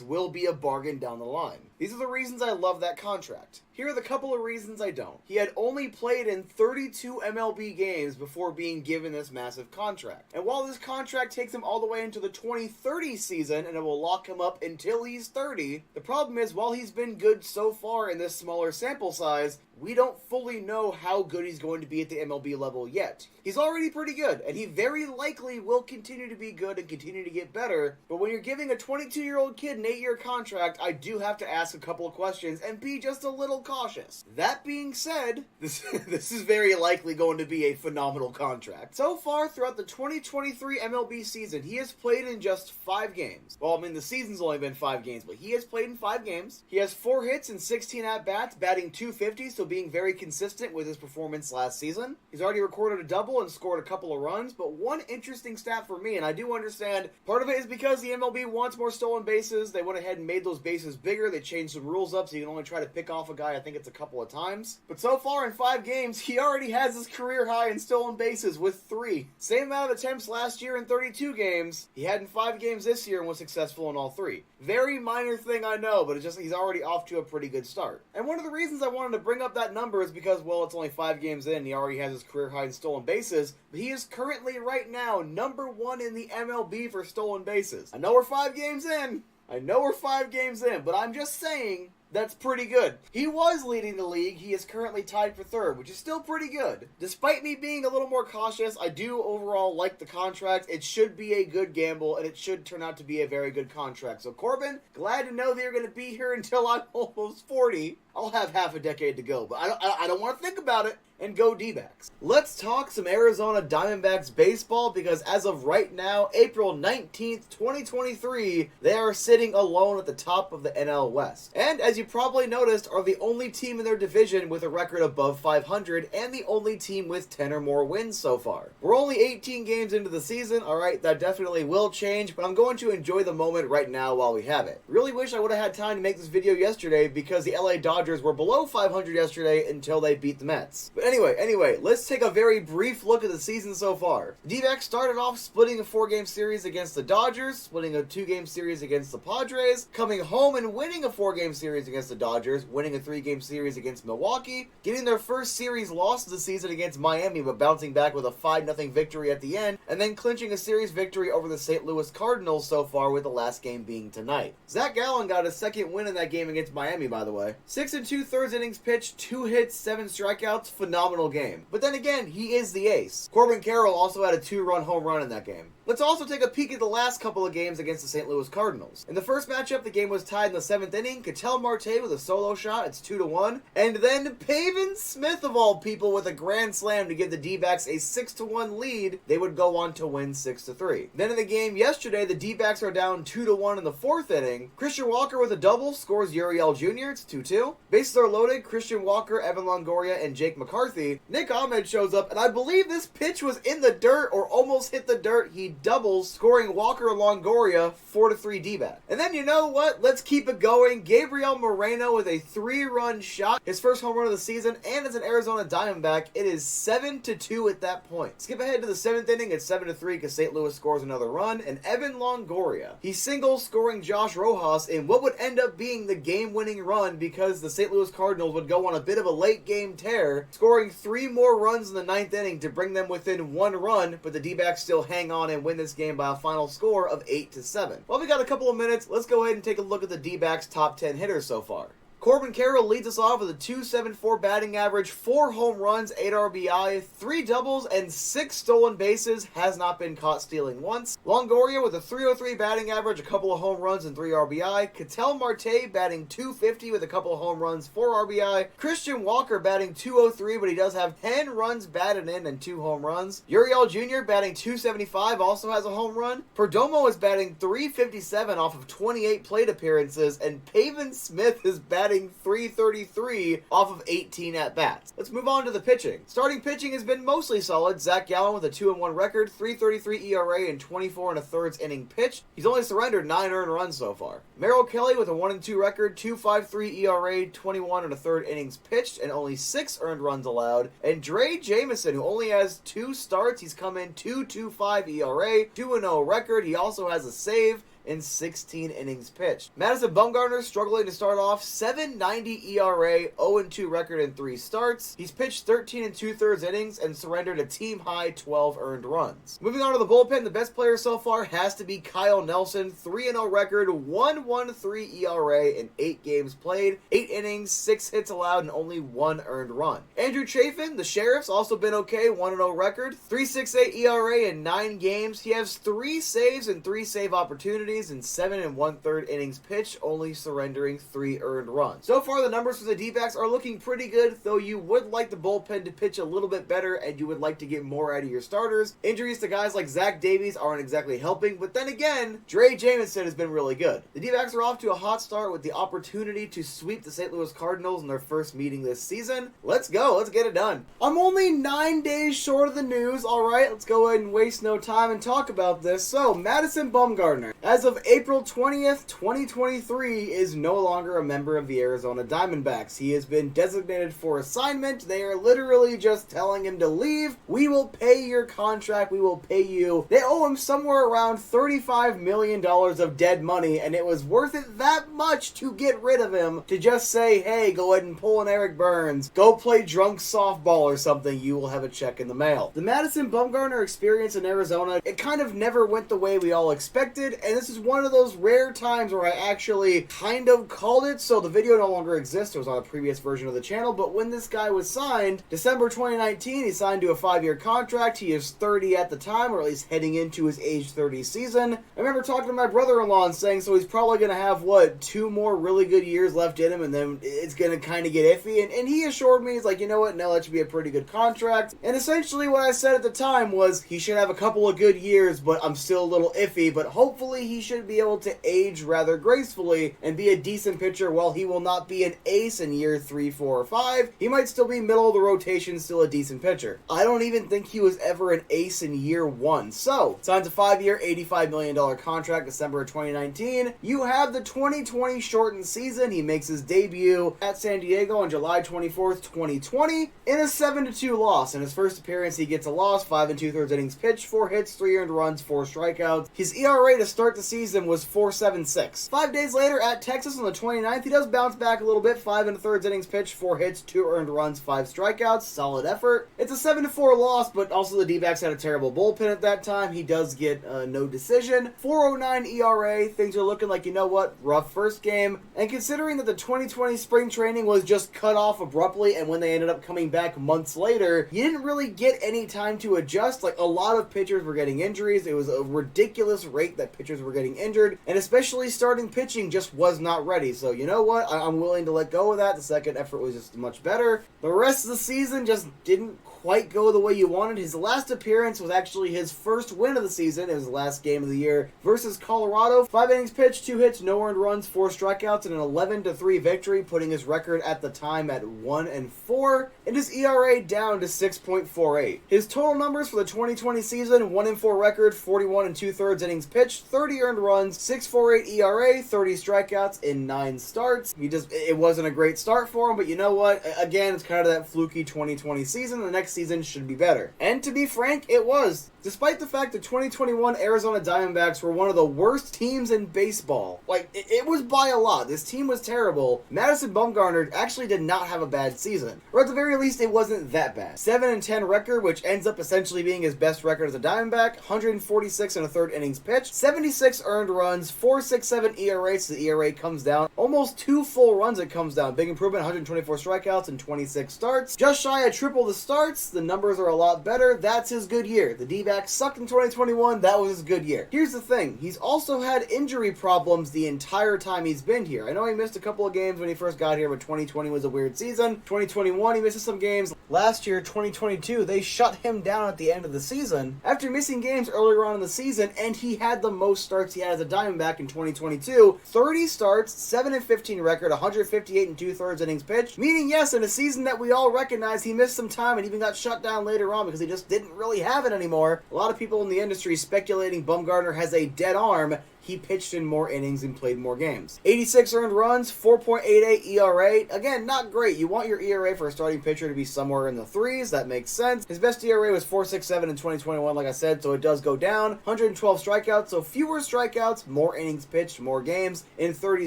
Speaker 1: will be a bargain down the line. These are the reasons I love that contract. Here are the couple of reasons I don't. He had only played in 32 MLB games before being given this massive contract. And while this contract takes him all the way into the 2030 season and it will lock him up until he's 30, the problem is while he's been good so far in this smaller sample size, we don't fully know how good he's going to be at the MLB level yet. He's already pretty good, and he very likely will continue to be good and continue to get better, but when you're giving a 22-year-old kid an 8-year contract, I do have to ask a couple of questions and be just a little cautious. That being said, this is very likely going to be a phenomenal contract. So far, throughout the the 2023 MLB season, he has played in just 5 games. Well, I mean, the season's only been 5 games, but he has played in 5 games. He has 4 hits and 16 at-bats, batting .250, so being very consistent with his performance last season. He's already recorded a double and scored a couple of runs, but one interesting stat for me, and I do understand part of it is because the MLB wants more stolen bases. They went ahead and made those bases bigger. They changed some rules up so you can only try to pick off a guy, I think it's a couple of times. But so far in 5 games, he already has his career high in stolen bases with 3. Same amount of attempts last year in 32 games. He had in 5 games this year and was successful in all 3. Very minor thing, I know, but it's just he's already off to a pretty good start. And one of the reasons I wanted to bring up that number is because, well, it's only 5 games in, he already has his career high in stolen bases, but he is currently, right now, number 1 in the MLB for stolen bases. I know we're 5 games in, but I'm just saying, that's pretty good. He was leading the league. He is currently tied for 3rd, which is still pretty good. Despite me being a little more cautious, I do overall like the contract. It should be a good gamble, and it should turn out to be a very good contract. So, Corbin, glad to know that you're going to be here until I'm almost 40. I'll have half a decade to go, but I don't want to think about it. And go D-backs. Let's talk some Arizona Diamondbacks baseball, because as of right now, April 19th, 2023, they are sitting alone at the top of the NL West. And as you probably noticed, are the only team in their division with a record above 500 and the only team with 10 or more wins so far. We're only 18 games into the season, alright, that definitely will change, but I'm going to enjoy the moment right now while we have it. Really wish I would have had time to make this video yesterday because the LA Dodgers were below 500 yesterday until they beat the Mets. But anyway, let's take a very brief look at the season so far. The D-backs started off splitting a 4-game series against the Dodgers, splitting a 2-game series against the Padres, coming home and winning a 4-game series against the Dodgers, winning a 3-game series against Milwaukee, getting their first series loss of the season against Miami, but bouncing back with a 5-0 victory at the end, and then clinching a series victory over the St. Louis Cardinals so far, with the last game being tonight. Zach Gallen got his 2nd win in that game against Miami, by the way. 6 2/3 innings pitched, 2 hits, 7 strikeouts, phenomenal game. But then again, he is the ace. Corbin Carroll also had a 2-run home run in that game. Let's also take a peek at the last couple of games against the St. Louis Cardinals. In the first matchup, the game was tied in the 7th inning. Ketel Marte with a solo shot, it's 2-1. And then Pavin Smith, of all people, with a grand slam to give the D-backs a 6-1 lead. They would go on to win 6-3. Then in the game yesterday, the D-backs are down 2-1 in the 4th inning. Christian Walker with a double scores Uriel Jr., it's 2-2. Bases are loaded, Christian Walker, Evan Longoria, and Jake McCarthy. Nick Ahmed shows up, and I believe this pitch was in the dirt or almost hit the dirt. He doubles, scoring Walker Longoria 4-3 D-back. And then you know what? Let's keep it going. Gabriel Moreno with a 3-run shot, his first home run of the season, and as an Arizona Diamondback, it is 7-2 at that point. Skip ahead to the 7th inning, it's 7-3 because St. Louis scores another run, and Evan Longoria, he singles, scoring Josh Rojas in what would end up being the game-winning run because the St. Louis Cardinals would go on a bit of a late-game tear, scoring 3 more runs in the 9th inning to bring them within 1 run, but the D-backs still hang on and win this game by a final score of 8-7. While we got a couple of minutes, let's go ahead and take a look at the D-backs' top 10 hitters so far. Corbin Carroll leads us off with a .274 batting average, 4 home runs, 8 RBI, 3 doubles, and 6 stolen bases, has not been caught stealing once. Longoria with a .303 batting average, a couple of home runs, and 3 RBI. Ketel Marte batting .250 with a couple of home runs, 4 RBI. Christian Walker batting .203, but he does have 10 runs batted in and 2 home runs. Uriel Jr. batting .275, also has a home run. Perdomo is batting .357 off of 28 plate appearances, and Pavin Smith is batting .333 off of 18 at-bats. Let's move on to the pitching. Starting pitching has been mostly solid. Zach Gallen with a 2-1 record, .333 ERA, and 24 1/3 inning pitched. He's only surrendered 9 earned runs so far. Merrill Kelly with a 1-2 record, .253 ERA, 21 1/3 innings pitched, and only 6 earned runs allowed. And Dre Jamison, who only has 2 starts, he's come in .225 ERA, 2-0 record. He also has a save in 16 innings pitched. Madison Bumgarner struggling to start off, .790 ERA, 0-2 record in 3 starts. He's pitched 13 2/3 innings and surrendered a team-high 12 earned runs. Moving on to the bullpen, the best player so far has to be Kyle Nelson, 3-0 record, 1.13 ERA in 8 games played, 8 innings, 6 hits allowed, and only 1 earned run. Andrew Chafin, the Sheriff's, also been okay, 1-0 record, .368 ERA in 9 games. He has 3 saves and 3 save opportunities. innings in 7 1/3 innings pitched, only surrendering 3 earned runs. So far, the numbers for the D-backs are looking pretty good, though you would like the bullpen to pitch a little bit better, and you would like to get more out of your starters. Injuries to guys like Zach Davies aren't exactly helping, but then again, Dre Jamison has been really good. The D-backs are off to a hot start with the opportunity to sweep the St. Louis Cardinals in their first meeting this season. Let's go. Let's get it done. I'm only 9 days short of the news. All right, let's go ahead and waste no time and talk about this. So, Madison Bumgarner, as of April 20th, 2023, is no longer a member of the Arizona Diamondbacks. He has been designated for assignment. They are literally just telling him to leave. We will pay your contract. We will pay you. They owe him somewhere around $35 million of dead money, and it was worth it that much to get rid of him, to just say, hey, go ahead and pull an Eric Burns. Go play drunk softball or something. You will have a check in the mail. The Madison Bumgarner experience in Arizona, it kind of never went the way we all expected, and this is one of those rare times where I actually kind of called it, so the video no longer exists. It was on a previous version of the channel, but when this guy was signed, December 2019, he signed to a 5-year contract. He is 30 at the time, or at least heading into his age 30 season. I remember talking to my brother-in-law and saying, so he's probably going to have, 2 more really good years left in him, and then it's going to kind of get iffy, and he assured me, he's like, you know what, no, that should be a pretty good contract, and essentially what I said at the time was, he should have a couple of good years, but I'm still a little iffy, but hopefully he should be able to age rather gracefully and be a decent pitcher. While he will not be an ace in year 3, 4, or 5, he might still be middle of the rotation, still a decent pitcher. I don't even think he was ever an ace in year 1. So, signs a 5-year, $85 million contract December of 2019. You have the 2020 shortened season. He makes his debut at San Diego on July 24th, 2020 in a 7-2 loss. In his first appearance, he gets a loss, 5 2/3 innings pitched, 4 hits, 3 earned runs, 4 strikeouts. His ERA to start the season was 4.76. 5 days later at Texas on the 29th, he does bounce back a little bit, 5 1/3 innings pitched, 4 hits, 2 earned runs, 5 strikeouts. Solid effort. It's a 7-4 loss, but also the D-backs had a terrible bullpen at that time. He does get no decision. 4.09 ERA. Things are looking like, you know what, rough first game. And considering that the 2020 spring training was just cut off abruptly, and when they ended up coming back months later, you didn't really get any time to adjust. Like, a lot of pitchers were getting injuries. It was a ridiculous rate that pitchers were getting injured, and especially starting pitching just was not ready. So, you know what, I'm willing to let go of that. The second effort was just much better. The rest of the season just didn't quite go the way you wanted. His last appearance was actually his first win of the season. It was the last game of the year versus Colorado. 5 innings pitched, 2 hits, no earned runs, 4 strikeouts, and an 11-3 victory, putting his record at the time at 1-4, and his ERA down to 6.48. His total numbers for the 2020 season: 1-4 record, 41 2/3 innings pitched, 30 earned runs, 6.48 ERA, 30 strikeouts in 9 starts. It wasn't a great start for him, but you know what? Again, it's kind of that fluky 2020 season. The next season should be better. And to be frank, it was. Despite the fact that 2021 Arizona Diamondbacks were one of the worst teams in baseball. Like, it was by a lot. This team was terrible. Madison Bumgarner actually did not have a bad season. Or at the very least, it wasn't that bad. 7-10 record, which ends up essentially being his best record as a Diamondback. 146 1/3 innings pitched. 76 earned runs. 4.67 ERA, so the ERA comes down. Almost 2 full runs it comes down. Big improvement, 124 strikeouts and 26 starts. Just shy of triple the starts. The numbers are a lot better. That's his good year. The D-backs sucked in 2021. That was his good year. Here's the thing. He's also had injury problems the entire time he's been here. I know he missed a couple of games when he first got here, but 2020 was a weird season. 2021, he misses some games. Last year, 2022, they shut him down at the end of the season after missing games earlier on in the season, and he had the most starts he had as a Diamondback in 2022. 30 starts, 7-15 record, 158 2/3 innings pitched. Meaning, yes, in a season that we all recognize, he missed some time and even got shut down later on because he just didn't really have it anymore. A lot of people in the industry speculating Bumgarner has a dead arm. He pitched in more innings and played more games. 86 earned runs, 4.88 ERA. Again, not great. You want your ERA for a starting pitcher to be somewhere in the 3s. That makes sense. His best ERA was 4.67 in 2021, like I said, so it does go down. 112 strikeouts, so fewer strikeouts, more innings pitched, more games in 30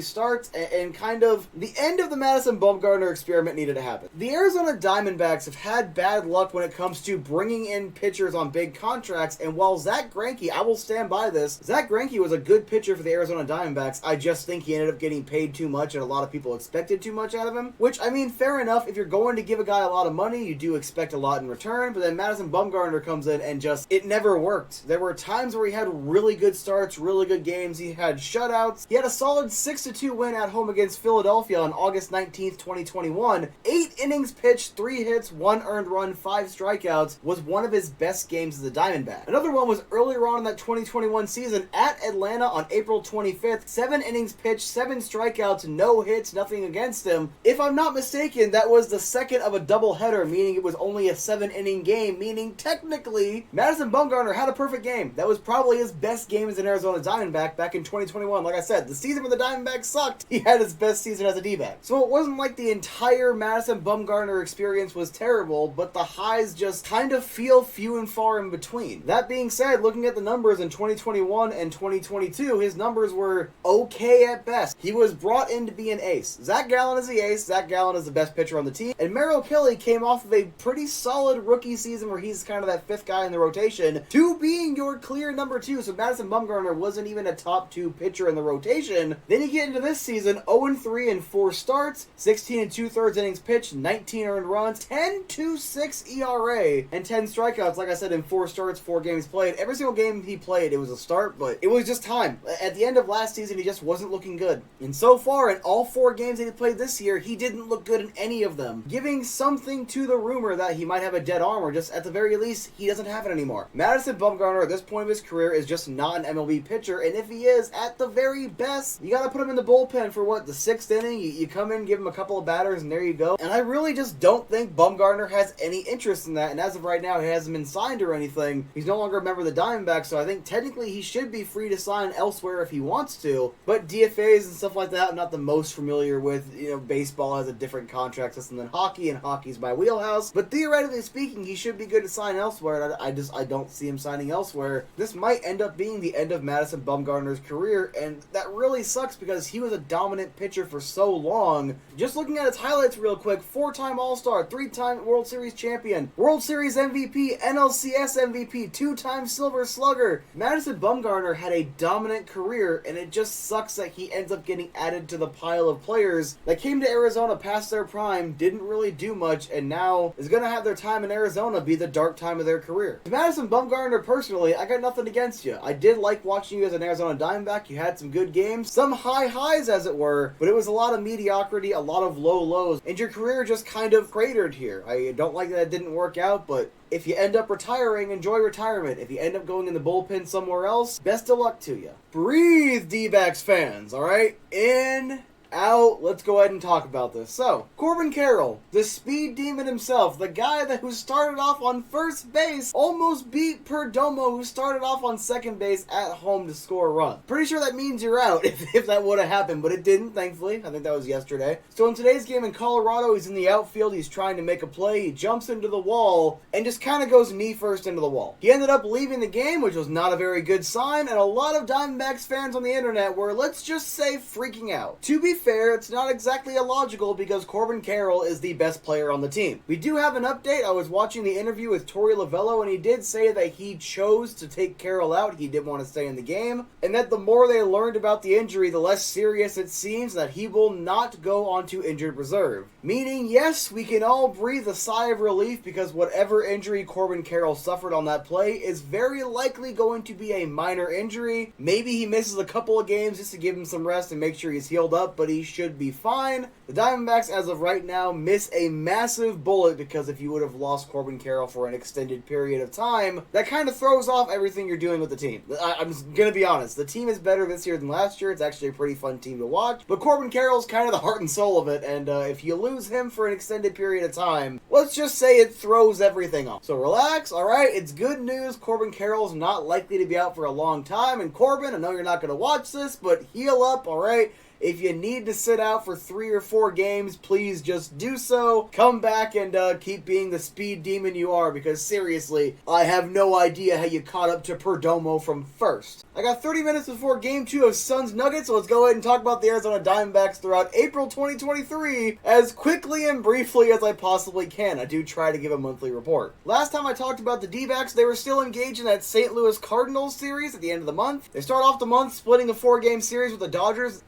Speaker 1: starts, and kind of the end of the Madison Bumgarner experiment needed to happen. The Arizona Diamondbacks have had bad luck when it comes to bringing in pitchers on big contracts, and while Zach Greinke, I will stand by this, Zach Greinke was a good pitcher for the Arizona Diamondbacks. I just think he ended up getting paid too much and a lot of people expected too much out of him, which, I mean, fair enough. If you're going to give a guy a lot of money, you do expect a lot in return, but then Madison Bumgarner comes in and just, it never worked. There were times where he had really good starts, really good games. He had shutouts. He had a solid 6-2 win at home against Philadelphia on August 19th, 2021. 8 innings pitched, 3 hits, 1 earned run, 5 strikeouts was one of his best games as a Diamondback. Another one was earlier on in that 2021 season at Atlanta on April 25th. 7 innings pitched, 7 strikeouts, no hits, nothing against him. If I'm not mistaken, that was the second of a doubleheader, meaning it was only a 7-inning game, meaning technically Madison Bumgarner had a perfect game. That was probably his best game as an Arizona Diamondback back in 2021. Like I said, the season where the Diamondbacks sucked, he had his best season as a D-back. So it wasn't like the entire Madison Bumgarner experience was terrible, but the highs just kind of feel few and far in between. That being said, looking at the numbers in 2021 and 2022, his numbers were okay at best. He was brought in to be an ace. Zach Gallen is the ace. Zach Gallen is the best pitcher on the team. And Merrill Kelly came off of a pretty solid rookie season where he's kind of that 5th guy in the rotation to being your clear number 2. So Madison Bumgarner wasn't even a top 2 pitcher in the rotation. Then you get into this season, 0-3 in 4 starts, 16 2/3 innings pitched, 19 earned runs, 10.26 ERA, and 10 strikeouts, like I said, in 4 starts, 4 games played. Every single game he played, it was a start, but it was just time. At the end of last season, he just wasn't looking good. And so far, in all 4 games that he played this year, he didn't look good in any of them, giving something to the rumor that he might have a dead arm, or just at the very least, he doesn't have it anymore. Madison Bumgarner, at this point of his career, is just not an MLB pitcher, and if he is, at the very best, you gotta put him in the bullpen for what, the 6th inning? You come in, give him a couple of batters, and there you go. And I really just don't think Bumgarner has any interest in that, and as of right now, he hasn't been signed or anything. He's no longer a member of the Diamondbacks, so I think technically he should be free to sign elsewhere if he wants to, but DFAs and stuff like that, I'm not the most familiar with. You know, baseball has a different contract system than hockey, and hockey's my wheelhouse, but theoretically speaking, he should be good to sign elsewhere, and I don't see him signing elsewhere. This might end up being the end of Madison Bumgarner's career, and that really sucks because he was a dominant pitcher for so long. Just looking at his highlights real quick, 4-time All-Star, 3-time World Series champion, World Series MVP, NLCS MVP, 2-time Silver Slugger. Madison Bumgarner had a dominant career, and it just sucks that he ends up getting added to the pile of players that came to Arizona past their prime, didn't really do much, and now is going to have their time in Arizona be the dark time of their career. To Madison Bumgarner, personally, I got nothing against you. I did like watching you as an Arizona Diamondback. You had some good games, some high highs as it were, but it was a lot of mediocrity, a lot of low lows, and your career just kind of cratered here. I don't like that it didn't work out, but if you end up retiring, enjoy retirement. If you end up going in the bullpen somewhere else, best of luck to you. Breathe, D-backs fans, alright? In, out, let's go ahead and talk about this. So, Corbin Carroll, the speed demon himself, the guy who started off on first base, almost beat Perdomo, who started off on second base at home to score a run. Pretty sure that means you're out if that would have happened, but it didn't, thankfully. I think that was yesterday. So in today's game in Colorado, he's in the outfield, he's trying to make a play, he jumps into the wall, and just kind of goes knee first into the wall. He ended up leaving the game, which was not a very good sign, and a lot of Diamondbacks fans on the internet were, let's just say, freaking out. To be fair, it's not exactly illogical because Corbin Carroll is the best player on the team. We do have an update. I was watching the interview with Torey Lovello, and he did say that he chose to take Carroll out. He didn't want to stay in the game, and that the more they learned about the injury, the less serious it seems, that he will not go onto injured reserve. Meaning, yes, we can all breathe a sigh of relief because whatever injury Corbin Carroll suffered on that play is very likely going to be a minor injury. Maybe he misses a couple of games just to give him some rest and make sure he's healed up, but he should be fine. The Diamondbacks, as of right now, miss a massive bullet because if you would have lost Corbin Carroll for an extended period of time, that kind of throws off everything you're doing with the team. I'm just gonna be honest. The team is better this year than last year. It's actually a pretty fun team to watch, but Corbin Carroll's kind of the heart and soul of it, and if you lose him for an extended period of time, let's just say it throws everything off. So relax, alright? It's good news. Corbin Carroll's not likely to be out for a long time, and Corbin, I know you're not gonna watch this, but heal up, alright? If you need to sit out for 3 or 4 games, please just do so. Come back and keep being the speed demon you are, because seriously, I have no idea how you caught up to Perdomo from first. I got 30 minutes before Game 2 of Suns Nuggets, so let's go ahead and talk about the Arizona Diamondbacks throughout April 2023 as quickly and briefly as I possibly can. I do try to give a monthly report. Last time I talked about the D-backs, they were still engaged in that St. Louis Cardinals series at the end of the month. They start off the month splitting a 4-game series with the Dodgers.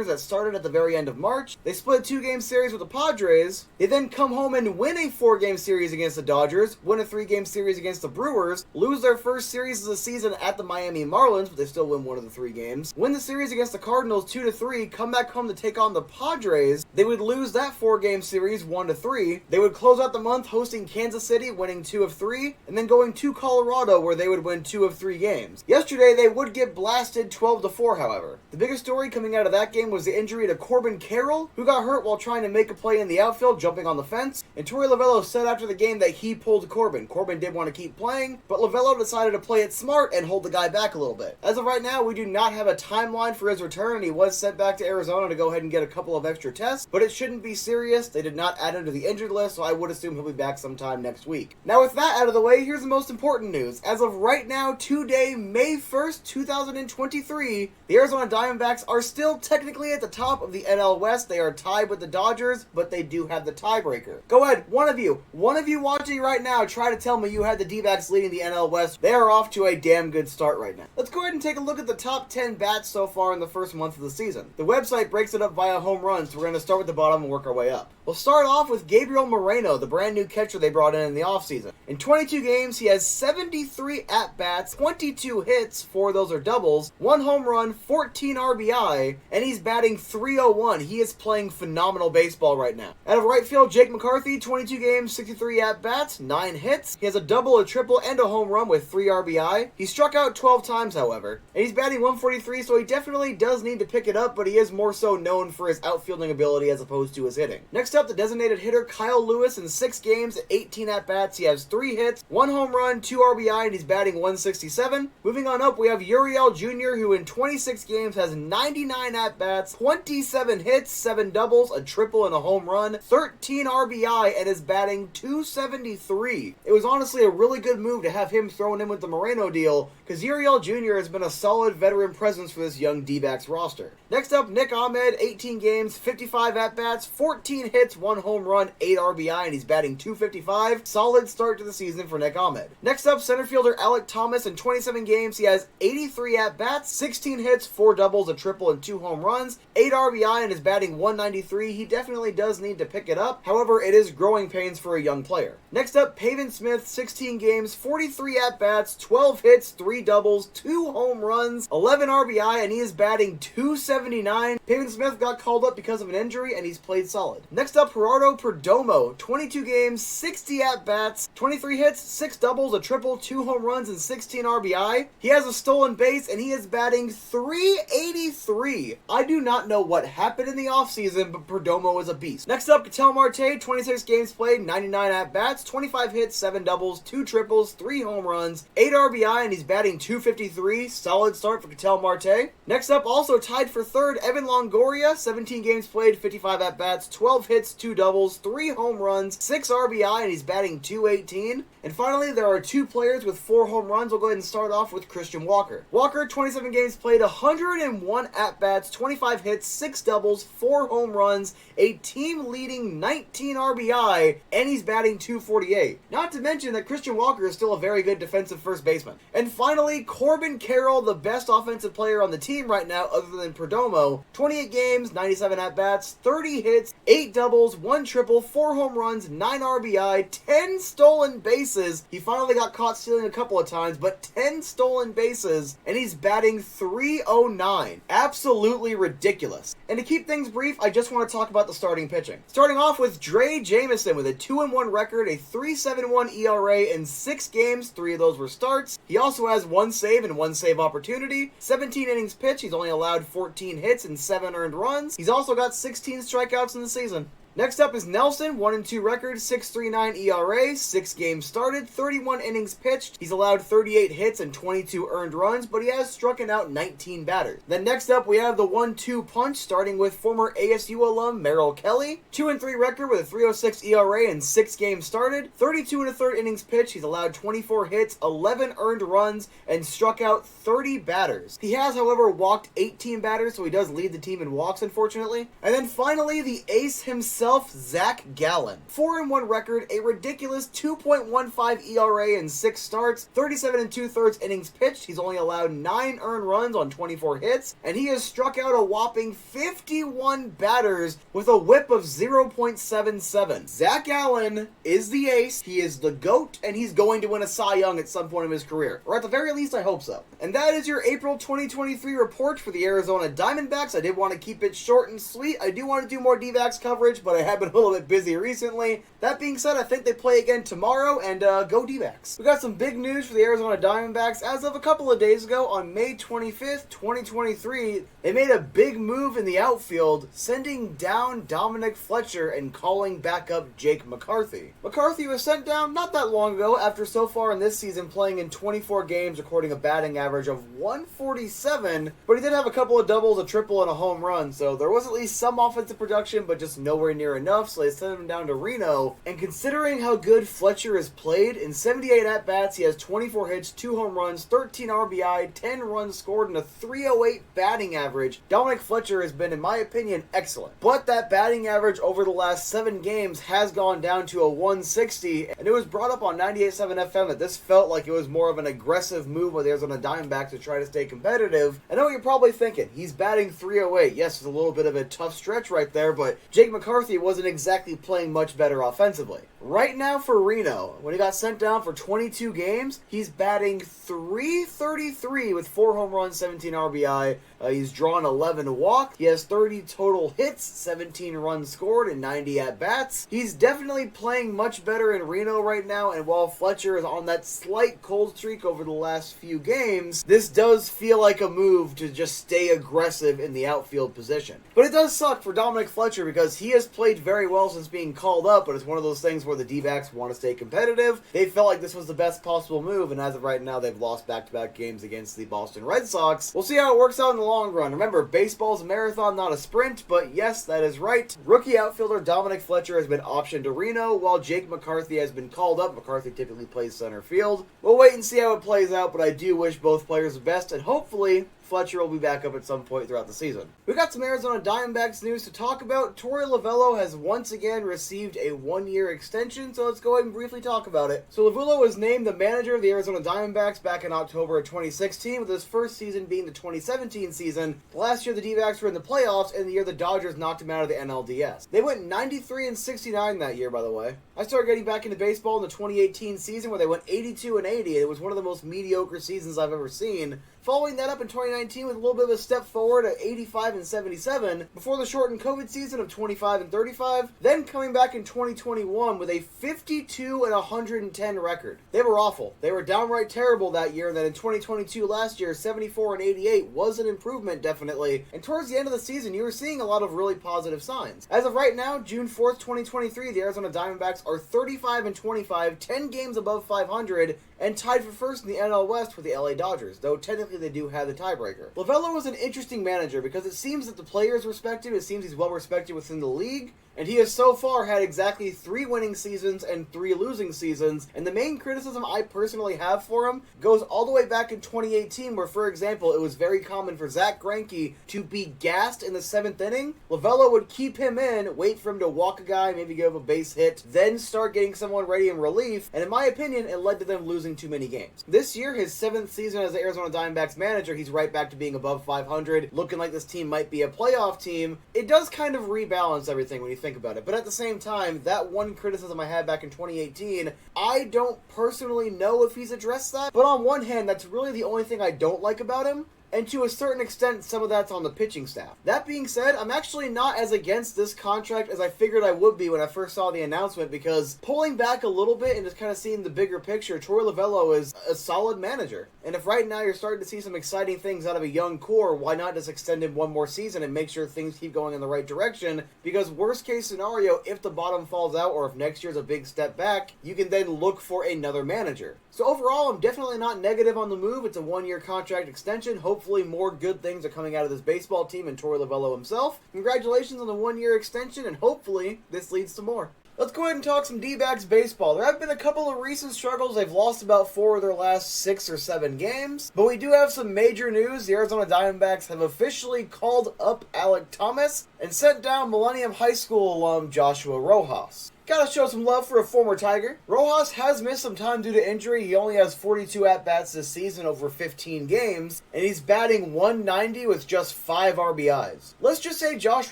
Speaker 1: That started at the very end of March. They split a 2-game series with the Padres. They then come home and win a 4-game series against the Dodgers, win a 3-game series against the Brewers, lose their first series of the season at the Miami Marlins, but they still win one of the 3 games, win the series against the Cardinals 2-3, come back home to take on the Padres. They would lose that 4-game series 1-3. They would close out the month hosting Kansas City, winning 2 of 3, and then going to Colorado where they would win 2 of 3 games. Yesterday, they would get blasted 12-4, however. The biggest story coming out of that game was the injury to Corbin Carroll, who got hurt while trying to make a play in the outfield, jumping on the fence, and Torey Lovullo said after the game that he pulled Corbin. Corbin did want to keep playing, but Lovullo decided to play it smart and hold the guy back a little bit. As of right now, we do not have a timeline for his return, and he was sent back to Arizona to go ahead and get a couple of extra tests, but it shouldn't be serious. They did not add him to the injured list, so I would assume he'll be back sometime next week. Now with that out of the way, here's the most important news. As of right now, today, May 1st, 2023, the Arizona Diamondbacks are still technically at the top of the NL West. They are tied with the Dodgers, but they do have the tiebreaker. Go ahead, one of you watching right now, try to tell me you had the D-backs leading the NL West. They are off to a damn good start right now. Let's go ahead and take a look at the top 10 bats so far in the first month of the season. The website breaks it up via home runs, so we're going to start with the bottom and work our way up. We'll start off with Gabriel Moreno, the brand new catcher they brought in the offseason. In 22 games, he has 73 at-bats, 22 hits, 4 of those are doubles, 1 home run, 14 RBI, and he's batting .301. He is playing phenomenal baseball right now. Out of right field, Jake McCarthy, 22 games, 63 at-bats, 9 hits. He has a double, a triple, and a home run with 3 RBI. He struck out 12 times, however, and he's batting .143, so he definitely does need to pick it up, but he is more so known for his outfielding ability as opposed to his hitting. Next up, the designated hitter Kyle Lewis. In 6 games, 18 at-bats, he has 3 hits, 1 home run, 2 RBI, and he's batting .167. Moving on up, we have Uriel Jr., who in 26 games has 99 at-bats, 27 hits, 7 doubles, a triple, and a home run, 13 RBI, and is batting .273. It was honestly a really good move to have him thrown in with the Moreno deal, because Uriel Jr. has been a solid veteran presence for this young D-backs roster. Next up, Nick Ahmed, 18 games, 55 at-bats, 14 hits, 1 home run, 8 RBI, and he's batting .255. Solid start to the season for Nick Ahmed. Next up, center fielder Alek Thomas. In 27 games, he has 83 at-bats, 16 hits, 4 doubles, a triple, and 2 home runs, 8 RBI, and is batting .193. He definitely does need to pick it up. However, it is growing pains for a young player. Next up, Pavin Smith, 16 games, 43 at-bats, 12 hits, 3 doubles, 2 home runs, 11 RBI, and he is batting .279. Pavin Smith got called up because of an injury, and he's played solid. Next up, Gerardo Perdomo, 22 games, 60 at-bats, 23 hits, 6 doubles, a triple, 2 home runs, and 16 RBI. He has a stolen base, and he is batting .383. I do not know what happened in the offseason, but Perdomo is a beast. Next up, Ketel Marte, 26 games played, 99 at-bats, 25 hits, 7 doubles, 2 triples, 3 home runs, 8 RBI, and he's batting .253. Solid start for Ketel Marte. Next up, also tied for third, Evan Longoria, 17 games played, 55 at-bats, 12 hits, 2 doubles, 3 home runs, 6 RBI, and he's batting .218. And finally, there are 2 players with 4 home runs. We'll go ahead and start off with Christian Walker. Walker, 27 games played, 101 at-bats, 25 hits, 6 doubles, 4 home runs, a team-leading 19 RBI, and he's batting .248. Not to mention that Christian Walker is still a very good defensive first baseman. And finally, Corbin Carroll, the best offensive player on the team right now other than Perdomo. 28 games, 97 at-bats, 30 hits, 8 doubles, 1 triple, 4 home runs, 9 RBI, 10 stolen bases. He finally got caught stealing a couple of times, but 10 stolen bases, and he's batting .309. Absolutely ridiculous. And to keep things brief, I just want to talk about the starting pitching. Starting off with Dre Jameson with a 2-1 record, a 3.71 ERA in 6 games, 3 of those were starts. He also has 1 save and 1 save opportunity, 17 innings pitched. He's only allowed 14 hits and 7 earned runs. He's also got 16 strikeouts in the season. Next up is Nelson, 1-2 record, 6.39 ERA, 6 games started, 31 innings pitched. He's allowed 38 hits and 22 earned runs, but he has struck out 19 batters. Then next up we have the 1-2 punch, starting with former ASU alum Merrill Kelly, 2-3 record with a 3.06 ERA and 6 games started, 32 1/3 innings pitched. He's allowed 24 hits, 11 earned runs, and struck out 30 batters. He has, however, walked 18 batters, so he does lead the team in walks, unfortunately. And then finally, the ace himself, Zach Gallen. 4-1 record, a ridiculous 2.15 ERA in 6 starts, 37 2/3 innings pitched. He's only allowed 9 earned runs on 24 hits, and he has struck out a whopping 51 batters with a whip of 0.77. Zach Gallen is the ace, he is the GOAT, and he's going to win a Cy Young at some point in his career. Or at the very least, I hope so. And that is your April 2023 report for the Arizona Diamondbacks. I did want to keep it short and sweet. I do want to do more D-backs coverage, but I have been a little bit busy recently. That being said, I think they play again tomorrow, and go D-backs. We got some big news for the Arizona Diamondbacks. As of a couple of days ago, on May 25th, 2023, they made a big move in the outfield, sending down Dominic Fletcher and calling back up Jake McCarthy. McCarthy was sent down not that long ago after so far in this season playing in 24 games, recording a batting average of 147, but he did have a couple of doubles, a triple, and a home run, so there was at least some offensive production, but just nowhere near enough, so they sent him down to Reno. And considering how good Fletcher has played, in 78 at-bats, he has 24 hits, 2 home runs, 13 RBI, 10 runs scored, and a 308 batting average. Dominic Fletcher has been, in my opinion, excellent. But that batting average over the last 7 games has gone down to a 160, and it was brought up on 98.7 FM that this felt like it was more of an aggressive move by the Arizona Diamondbacks to try to stay competitive. I know what you're probably thinking. He's batting 308. Yes, it's a little bit of a tough stretch right there, but Jake McCarthy wasn't exactly playing much better offensively. Right now for Reno, when he got sent down for 22 games, he's batting .333 with 4 home runs, 17 RBI. He's drawn 11 walks. He has 30 total hits, 17 runs scored, and 90 at-bats. He's definitely playing much better in Reno right now, and while Fletcher is on that slight cold streak over the last few games, this does feel like a move to just stay aggressive in the outfield position. But it does suck for Dominic Fletcher because he has played very well since being called up, but it's one of those things where the D-backs want to stay competitive. They felt like this was the best possible move, and as of right now, they've lost back-to-back games against the Boston Red Sox. We'll see how it works out in the long run. Remember, baseball's a marathon, not a sprint, but yes, that is right. Rookie outfielder Dominic Fletcher has been optioned to Reno, while Jake McCarthy has been called up. McCarthy typically plays center field. We'll wait and see how it plays out, but I do wish both players the best, and hopefully Fletcher will be back up at some point throughout the season. We got some Arizona Diamondbacks news to talk about. Torey Lovullo has once again received a 1-year extension, so let's go ahead and briefly talk about it. So Lovullo was named the manager of the Arizona Diamondbacks back in October of 2016, with his first season being the 2017 season. Last year the D-backs were in the playoffs, and the year the Dodgers knocked him out of the NLDS. They went 93-69 that year, by the way. I started getting back into baseball in the 2018 season where they went 82-80, and it was one of the most mediocre seasons I've ever seen. Following that up in 2019 with a little bit of a step forward at 85-77 before the shortened COVID season of 25-35, then coming back in 2021 with a 52-110 record. They were awful. They were downright terrible that year, and then in 2022 last year, 74-88 was an improvement, definitely. And towards the end of the season, you were seeing a lot of really positive signs. As of right now, June 4th, 2023, the Arizona Diamondbacks are 35-25, 10 games above 500, and tied for first in the NL West with the LA Dodgers, though technically they do have the tiebreaker. Lovullo was an interesting manager because it seems that the players respect him, it seems he's well respected within the league, and he has so far had exactly 3 winning seasons and 3 losing seasons, and the main criticism I personally have for him goes all the way back in 2018 where, for example, it was very common for Zach Greinke to be gassed in the 7th inning. Lovullo would keep him in, wait for him to walk a guy, maybe give a base hit, then start getting someone ready in relief, and in my opinion, it led to them losing too many games. This year, his 7th season as the Arizona Diamondbacks manager, he's right back to being above 500, looking like this team might be a playoff team. It does kind of rebalance everything when you think about it, but at the same time, that one criticism I had back in 2018, I don't personally know if he's addressed that, but on one hand, that's really the only thing I don't like about him, and to a certain extent, some of that's on the pitching staff. That being said, I'm actually not as against this contract as I figured I would be when I first saw the announcement, because pulling back a little bit and just kind of seeing the bigger picture, Torey Lovullo is a solid manager. And if right now you're starting to see some exciting things out of a young core, why not just extend him one more season and make sure things keep going in the right direction? Because worst case scenario, if the bottom falls out or if next year's a big step back, you can then look for another manager. So overall, I'm definitely not negative on the move. It's a one-year contract extension. Hopefully more good things are coming out of this baseball team and Torey Lovullo himself. Congratulations on the one-year extension, and hopefully this leads to more. Let's go ahead and talk some D-backs baseball. There have been a couple of recent struggles. They've lost about 4 of their last 6 or 7 games. But we do have some major news. The Arizona Diamondbacks have officially called up Alek Thomas and sent down Millennium High School alum Joshua Rojas. Gotta show some love for a former Tiger. Rojas has missed some time due to injury. He only has 42 at-bats this season over 15 games, and he's batting .190 with just 5 RBIs. Let's just say Josh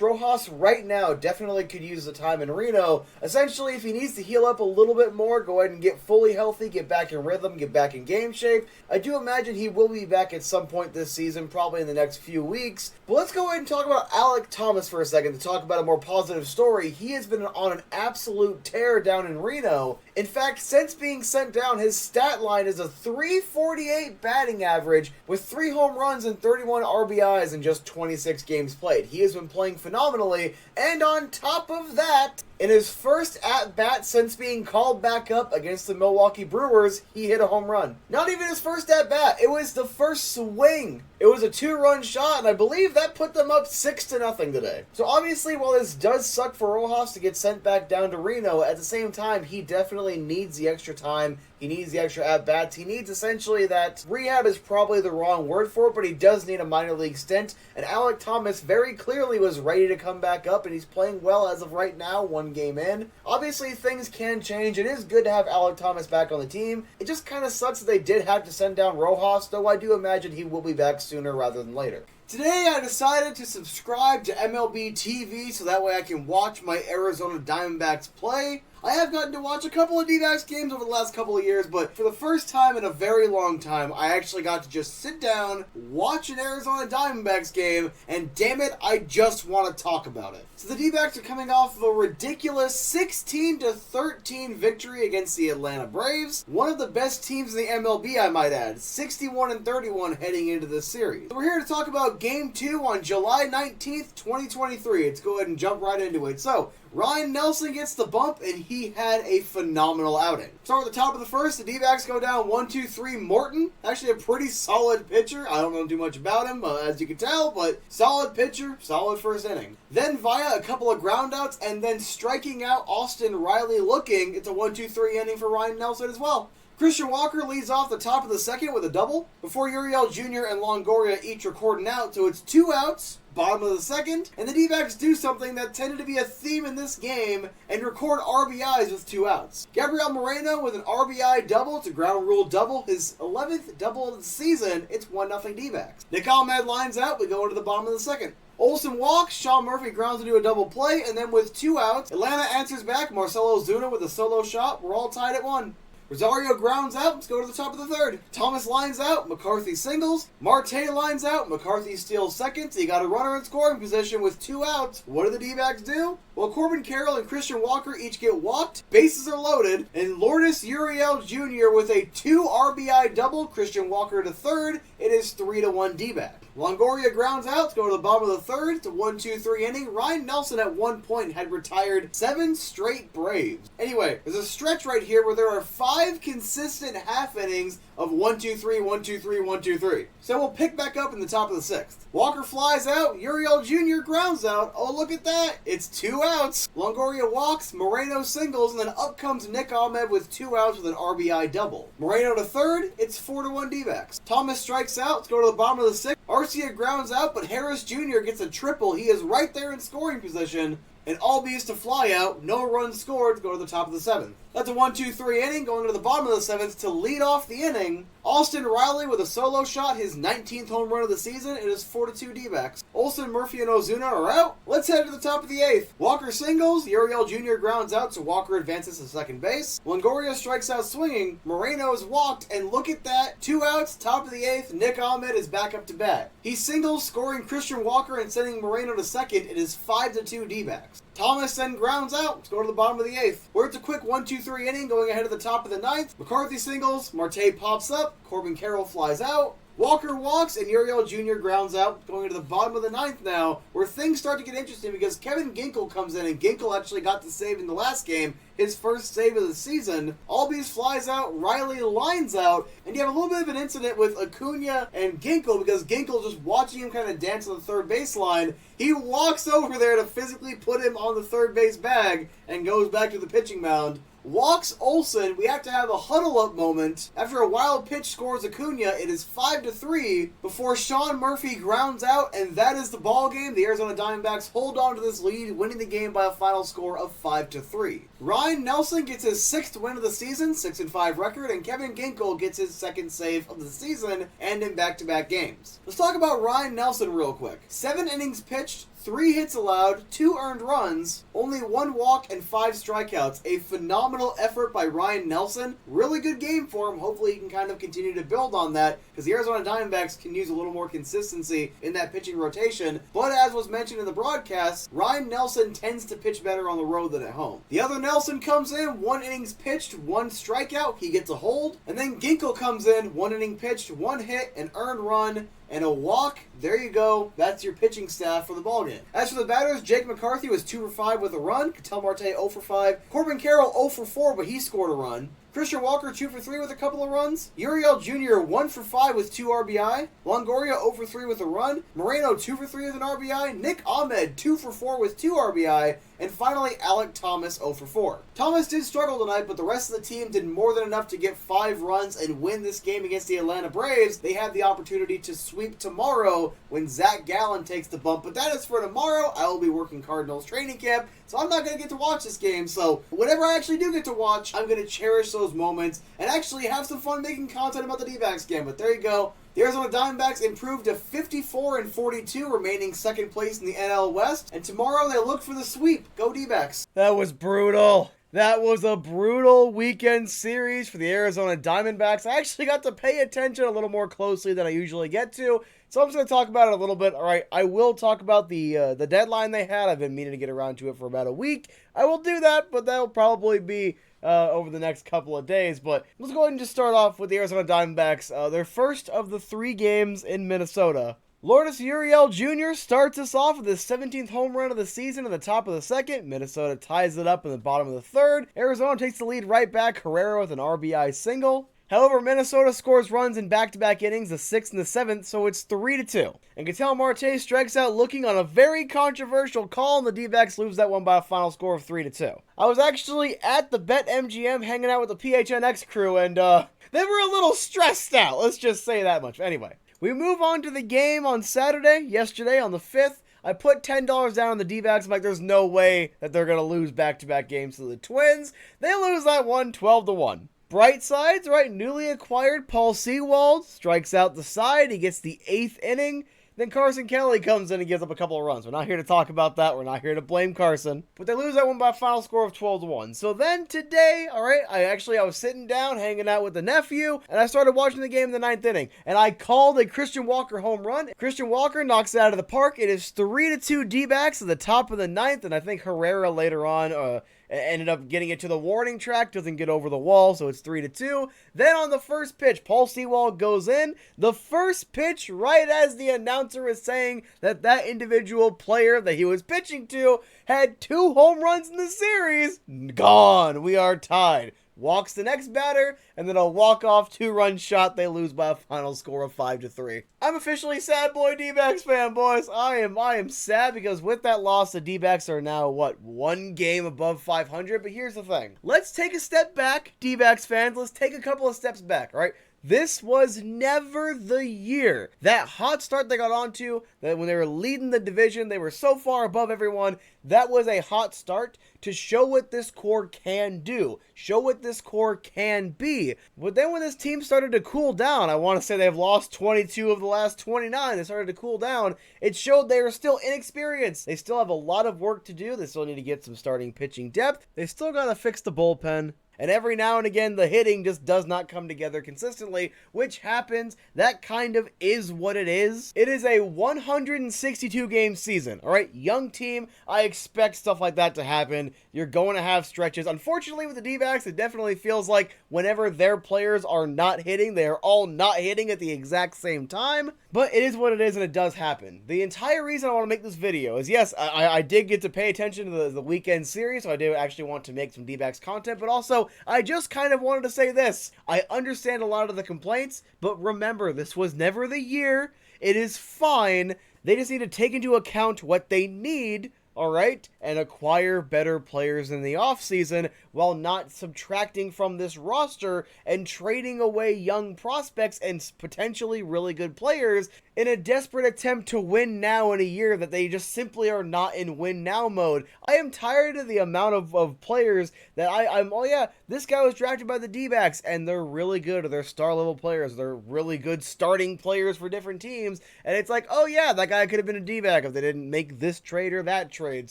Speaker 1: Rojas right now definitely could use the time in Reno. Essentially, if he needs to heal up a little bit more, go ahead and get fully healthy, get back in rhythm, get back in game shape. I do imagine he will be back at some point this season, probably in the next few weeks. But let's go ahead and talk about Alek Thomas for a second to talk about a more positive story. He has been on an absolute tear down in Reno. In fact, since being sent down, his stat line is a .348 batting average with 3 home runs and 31 RBIs in just 26 games played. He has been playing phenomenally, and on top of that, in his first at-bat since being called back up against the Milwaukee Brewers, he hit a home run. Not even his first at-bat, it was the first swing. It was a 2-run shot, and I believe that put them up 6-0 today. So obviously, while this does suck for Rojas to get sent back down to Reno, at the same time, he definitely needs the extra time. He needs the extra at-bats. He needs essentially that rehab is probably the wrong word for it, but he does need a minor league stint. And Alek Thomas very clearly was ready to come back up, and he's playing well as of right now, 1 game in. Obviously, things can change. It is good to have Alek Thomas back on the team. It just kind of sucks that they did have to send down Rojas, though I do imagine he will be back sooner rather than later. Today I decided to subscribe to MLB TV so that way I can watch my Arizona Diamondbacks play. I have gotten to watch a couple of D-backs games over the last couple of years, but for the first time in a very long time, I actually got to just sit down, watch an Arizona Diamondbacks game, and damn it, I just want to talk about it. So the D-backs are coming off of a ridiculous 16-13 victory against the Atlanta Braves, one of the best teams in the MLB, I might add, 61-31 heading into this series. So we're here to talk about Game 2 on July 19th, 2023. Let's go ahead and jump right into it. So, Ryan Nelson gets the bump, and he had a phenomenal outing. Start at the top of the first, the D-backs go down 1-2-3 Morton. Actually a pretty solid pitcher. I don't know too much about him, as you can tell, but solid pitcher, solid first inning. Then via a couple of groundouts, and then striking out Austin Riley looking, it's a 1-2-3 inning for Ryan Nelson as well. Christian Walker leads off the top of the second with a double, before Uriel Jr. and Longoria each record an out, so it's 2 outs. Bottom of the second, and the D-backs do something that tended to be a theme in this game and record RBIs with 2 outs. Gabriel Moreno with an RBI double, it's a ground rule double, his 11th double of the season, it's 1-0 D-backs. Nick Ahmed lines out, we go into the bottom of the second. Olsen walks, Sean Murphy grounds into a double play, and then with 2 outs, Atlanta answers back, Marcelo Zuna with a solo shot, we're all tied at 1. Rosario grounds out, let's go to the top of the third. Thomas lines out, McCarthy singles. Marte lines out, McCarthy steals second. So you got a runner in scoring position with 2 outs. What do the D-backs do? Well, Corbin Carroll and Christian Walker each get walked. Bases are loaded. And Lourdes Uriel Jr. with a 2 RBI double. Christian Walker to third. It is 3-1 D-back. Longoria grounds out, let's go to the bottom of the third. It's a 1-2-3 inning. Ryan Nelson at one point had retired 7 straight Braves. Anyway, there's a stretch right here where there are 5 consistent half innings of 1-2-3, 1-2-3, 1-2-3. So we'll pick back up in the top of the 6th. Walker flies out, Uriel Jr. grounds out. Oh, look at that. It's 2 outs. Longoria walks, Moreno singles, and then up comes Nick Ahmed with 2 outs with an RBI double. Moreno to third, it's 4-1 D-backs. Thomas strikes out, let's go to the bottom of the 6th. Arcia grounds out, but Harris Jr. gets a triple. He is right there in scoring position. and Albies to fly out, no runs scored, go to the top of the 7th. That's a 1-2-3 inning, going to the bottom of the 7th to lead off the inning. Austin Riley with a solo shot, his 19th home run of the season. It is 4-2 D-backs. Olsen, Murphy, and Ozuna are out. Let's head to the top of the 8th. Walker singles, Uriel Jr. grounds out, so Walker advances to second base. Longoria strikes out swinging, Moreno is walked, and look at that. 2 outs, top of the 8th, Nick Ahmed is back up to bat. He singles, scoring Christian Walker and sending Moreno to second. It is 5-2 D-backs. Thomas then grounds out. Let's go to the bottom of the 8th. Where it's a quick 1-2-3 inning going ahead of the top of the 9th. McCarthy singles, Marte pops up, Corbin Carroll flies out. Walker walks, and Uriel Jr. grounds out, going to the bottom of the 9th now, where things start to get interesting because Kevin Ginkel comes in, and Ginkel actually got the save in the last game, his first save of the season. Albies flies out, Riley lines out, and you have a little bit of an incident with Acuna and Ginkel because Ginkel just watching him kind of dance on the third baseline. He walks over there to physically put him on the third base bag and goes back to the pitching mound. Walks Olsen. We have to have a huddle-up moment. After a wild pitch scores Acuna, it is 5-3 before Sean Murphy grounds out, and that is the ball game. The Arizona Diamondbacks hold on to this lead, winning the game by a final score of 5-3. Ryan Nelson gets his 6th win of the season, 6-5 record, and Kevin Ginkel gets his 2nd save of the season and in back-to-back games. Let's talk about Ryan Nelson real quick. 7 innings pitched, 3 hits allowed, 2 earned runs, only 1 walk, and 5 strikeouts. A phenomenal effort by Ryan Nelson. Really good game for him. Hopefully he can kind of continue to build on that because the Arizona Diamondbacks can use a little more consistency in that pitching rotation. But as was mentioned in the broadcast, Ryan Nelson tends to pitch better on the road than at home. The other Nelson comes in, 1 innings pitched, 1 strikeout. He gets a hold. And then Ginkel comes in, 1 inning pitched, 1 hit, an earned run, and a walk. There you go. That's your pitching staff for the ballgame. As for the batters, Jake McCarthy was 2 for 5 with a run. Ketel Marte 0 for 5. Corbin Carroll 0 for 4, but he scored a run. Christian Walker 2 for 3 with a couple of runs. Uriel Jr. 1 for 5 with 2 RBI. Longoria 0 for 3 with a run. Moreno 2 for 3 with an RBI. Nick Ahmed 2 for 4 with 2 RBI. And finally, Alek Thomas 0 for 4. Thomas did struggle tonight, but the rest of the team did more than enough to get 5 runs and win this game against the Atlanta Braves. They have the opportunity to sweep tomorrow when Zach Gallen takes the bump. But that is for tomorrow. I will be working Cardinals training camp, so I'm not going to get to watch this game. So whenever I actually do get to watch, I'm going to cherish those moments and actually have some fun making content about the D-backs game. But there you go. The Arizona Diamondbacks improved to 54-42, remaining 2nd place in the NL West. And tomorrow they look for the sweep. Go D-backs. That was brutal. That was a brutal weekend series for the Arizona Diamondbacks. I actually got to pay attention a little more closely than I usually get to. So I'm just going to talk about it a little bit. All right, I will talk about the deadline they had. I've been meaning to get around to it for about a week. I will do that, but that'll probably be over the next couple of days. But let's go ahead and just start off with the Arizona Diamondbacks. Their first of the 3 games in Minnesota. Lourdes Uriel Jr. starts us off with his 17th home run of the season in the top of the 2nd. Minnesota ties it up in the bottom of the 3rd. Arizona takes the lead right back. Herrera with an RBI single. However, Minnesota scores runs in back-to-back innings, the 6th and the 7th, so it's 3-2. And Ketel Marte strikes out looking on a very controversial call, and the D-backs lose that one by a final score of 3-2. I was actually at the BetMGM hanging out with the PHNX crew, and they were a little stressed out. Let's just say that much. Anyway, we move on to the game on Saturday, yesterday on the 5th. I put $10 down on the D-backs. I'm like, there's no way that they're going to lose back-to-back games to the Twins. They lose that one 12-1. Bright sides, right? Newly acquired Paul Sewald strikes out the side. He gets the 8th inning. Then Carson Kelly comes in and gives up a couple of runs. We're not here to talk about that. We're not here to blame Carson. But they lose that one by a final score of 12-1. So then today, all right, I was sitting down, hanging out with the nephew, and I started watching the game in the 9th inning. And I called a Christian Walker home run. Christian Walker knocks it out of the park. It is 3-2 D-backs at the top of the 9th. And I think Herrera later on ended up getting it to the warning track, doesn't get over the wall, so it's 3-2. Then on the first pitch, Paul Sewald goes in. The first pitch, right as the announcer is saying that individual player that he was pitching to had 2 home runs in the series, gone. We are tied. Walks the next batter, and then a walk-off 2-run shot. They lose by a final score of 5-3. I'm officially sad boy D-backs fan, boys. I am sad because with that loss, the D-backs are now, 1 game above 500? But here's the thing. Let's take a step back, D-backs fans. Let's take a couple of steps back, all right? This was never the year. That hot start they got onto, that when they were leading the division, they were so far above everyone. That was a hot start to show what this core can do, show what this core can be. But then when this team started to cool down, I want to say they've lost 22 of the last 29. They started to cool down. It showed they were still inexperienced. They still have a lot of work to do. They still need to get some starting pitching depth. They still got to fix the bullpen. And every now and again, the hitting just does not come together consistently, which happens. That kind of is what it is. It is a 162-game season, all right? Young team, I expect stuff like that to happen. You're going to have stretches. Unfortunately, with the D-backs, it definitely feels like whenever their players are not hitting, they are all not hitting at the exact same time. But it is what it is, and it does happen. The entire reason I want to make this video is, yes, I did get to pay attention to the weekend series, so I did actually want to make some D-backs content, but also, I just kind of wanted to say this. I understand a lot of the complaints, but remember, this was never the year. It is fine. They just need to take into account what they need, all right, and acquire better players in the offseason while not subtracting from this roster and trading away young prospects and potentially really good players in a desperate attempt to win now in a year that they just simply are not in win now mode. I am tired of the amount of players that I'm, oh yeah, this guy was drafted by the D-backs and they're really good, or they're star level players, they're really good starting players for different teams, and it's like, oh yeah, that guy could have been a D-back if they didn't make this trade or that trade.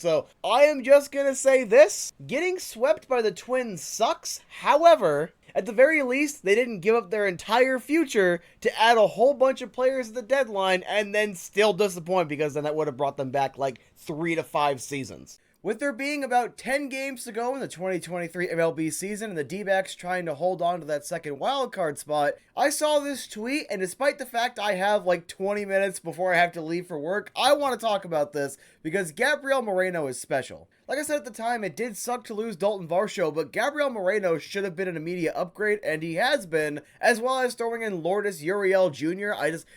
Speaker 1: So I am just gonna say this, getting swept by the Twins sucks. However, at the very least, they didn't give up their entire future to add a whole bunch of players at the deadline and then still disappoint, because then that would have brought them back like 3 to 5 seasons. With there being about 10 games to go in the 2023 MLB season and the D-backs trying to hold on to that second wildcard spot, I saw this tweet, and despite the fact I have like 20 minutes before I have to leave for work, I want to talk about this because Gabriel Moreno is special. Like I said at the time, it did suck to lose Dalton Varsho, but Gabriel Moreno should have been an immediate upgrade, and he has been, as well as throwing in Lourdes Uriel Jr.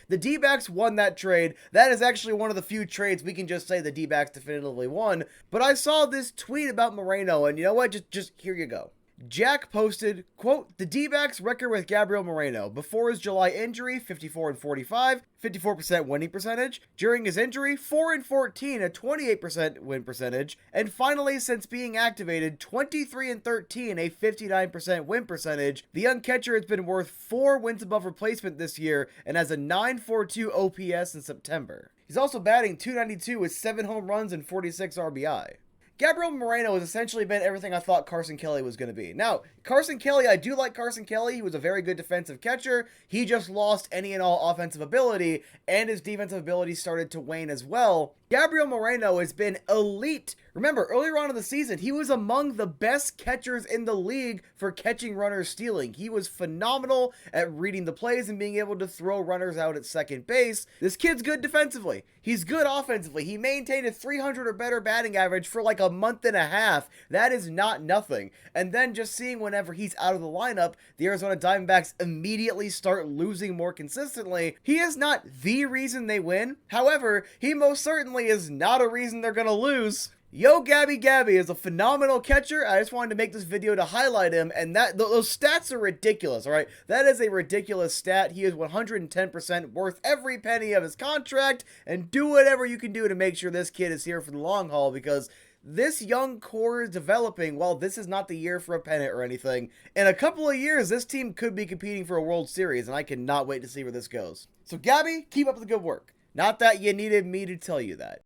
Speaker 1: The D-backs won that trade. That is actually one of the few trades we can just say the D-backs definitively won. But I saw this tweet about Moreno, and you know what? Just here you go. Jack posted, quote, the D-backs record with Gabriel Moreno. Before his July injury, 54-45, 54% winning percentage. During his injury, 4-14, a 28% win percentage. And finally, since being activated, 23-13, a 59% win percentage. The young catcher has been worth 4 wins above replacement this year and has a 9.42 OPS in September. He's also batting .292 with 7 home runs and 46 RBI. Gabriel Moreno has essentially been everything I thought Carson Kelly was going to be. Now, Carson Kelly, I do like Carson Kelly. He was a very good defensive catcher. He just lost any and all offensive ability, and his defensive ability started to wane as well. Gabriel Moreno has been elite. Remember, earlier on in the season, he was among the best catchers in the league for catching runners stealing. He was phenomenal at reading the plays and being able to throw runners out at second base. This kid's good defensively. He's good offensively. He maintained a 300 or better batting average for like a month and a half. That is not nothing. And then just seeing whenever he's out of the lineup, the Arizona Diamondbacks immediately start losing more consistently. He is not the reason they win. However, he most certainly is not a reason they're going to lose. Yo, Gabby is a phenomenal catcher. I just wanted to make this video to highlight him, and those stats are ridiculous, all right? That is a ridiculous stat. He is 110% worth every penny of his contract, and do whatever you can do to make sure this kid is here for the long haul, because this young core is developing. While this is not the year for a pennant or anything, in a couple of years, this team could be competing for a World Series, and I cannot wait to see where this goes. So, Gabby, keep up the good work. Not that you needed me to tell you that.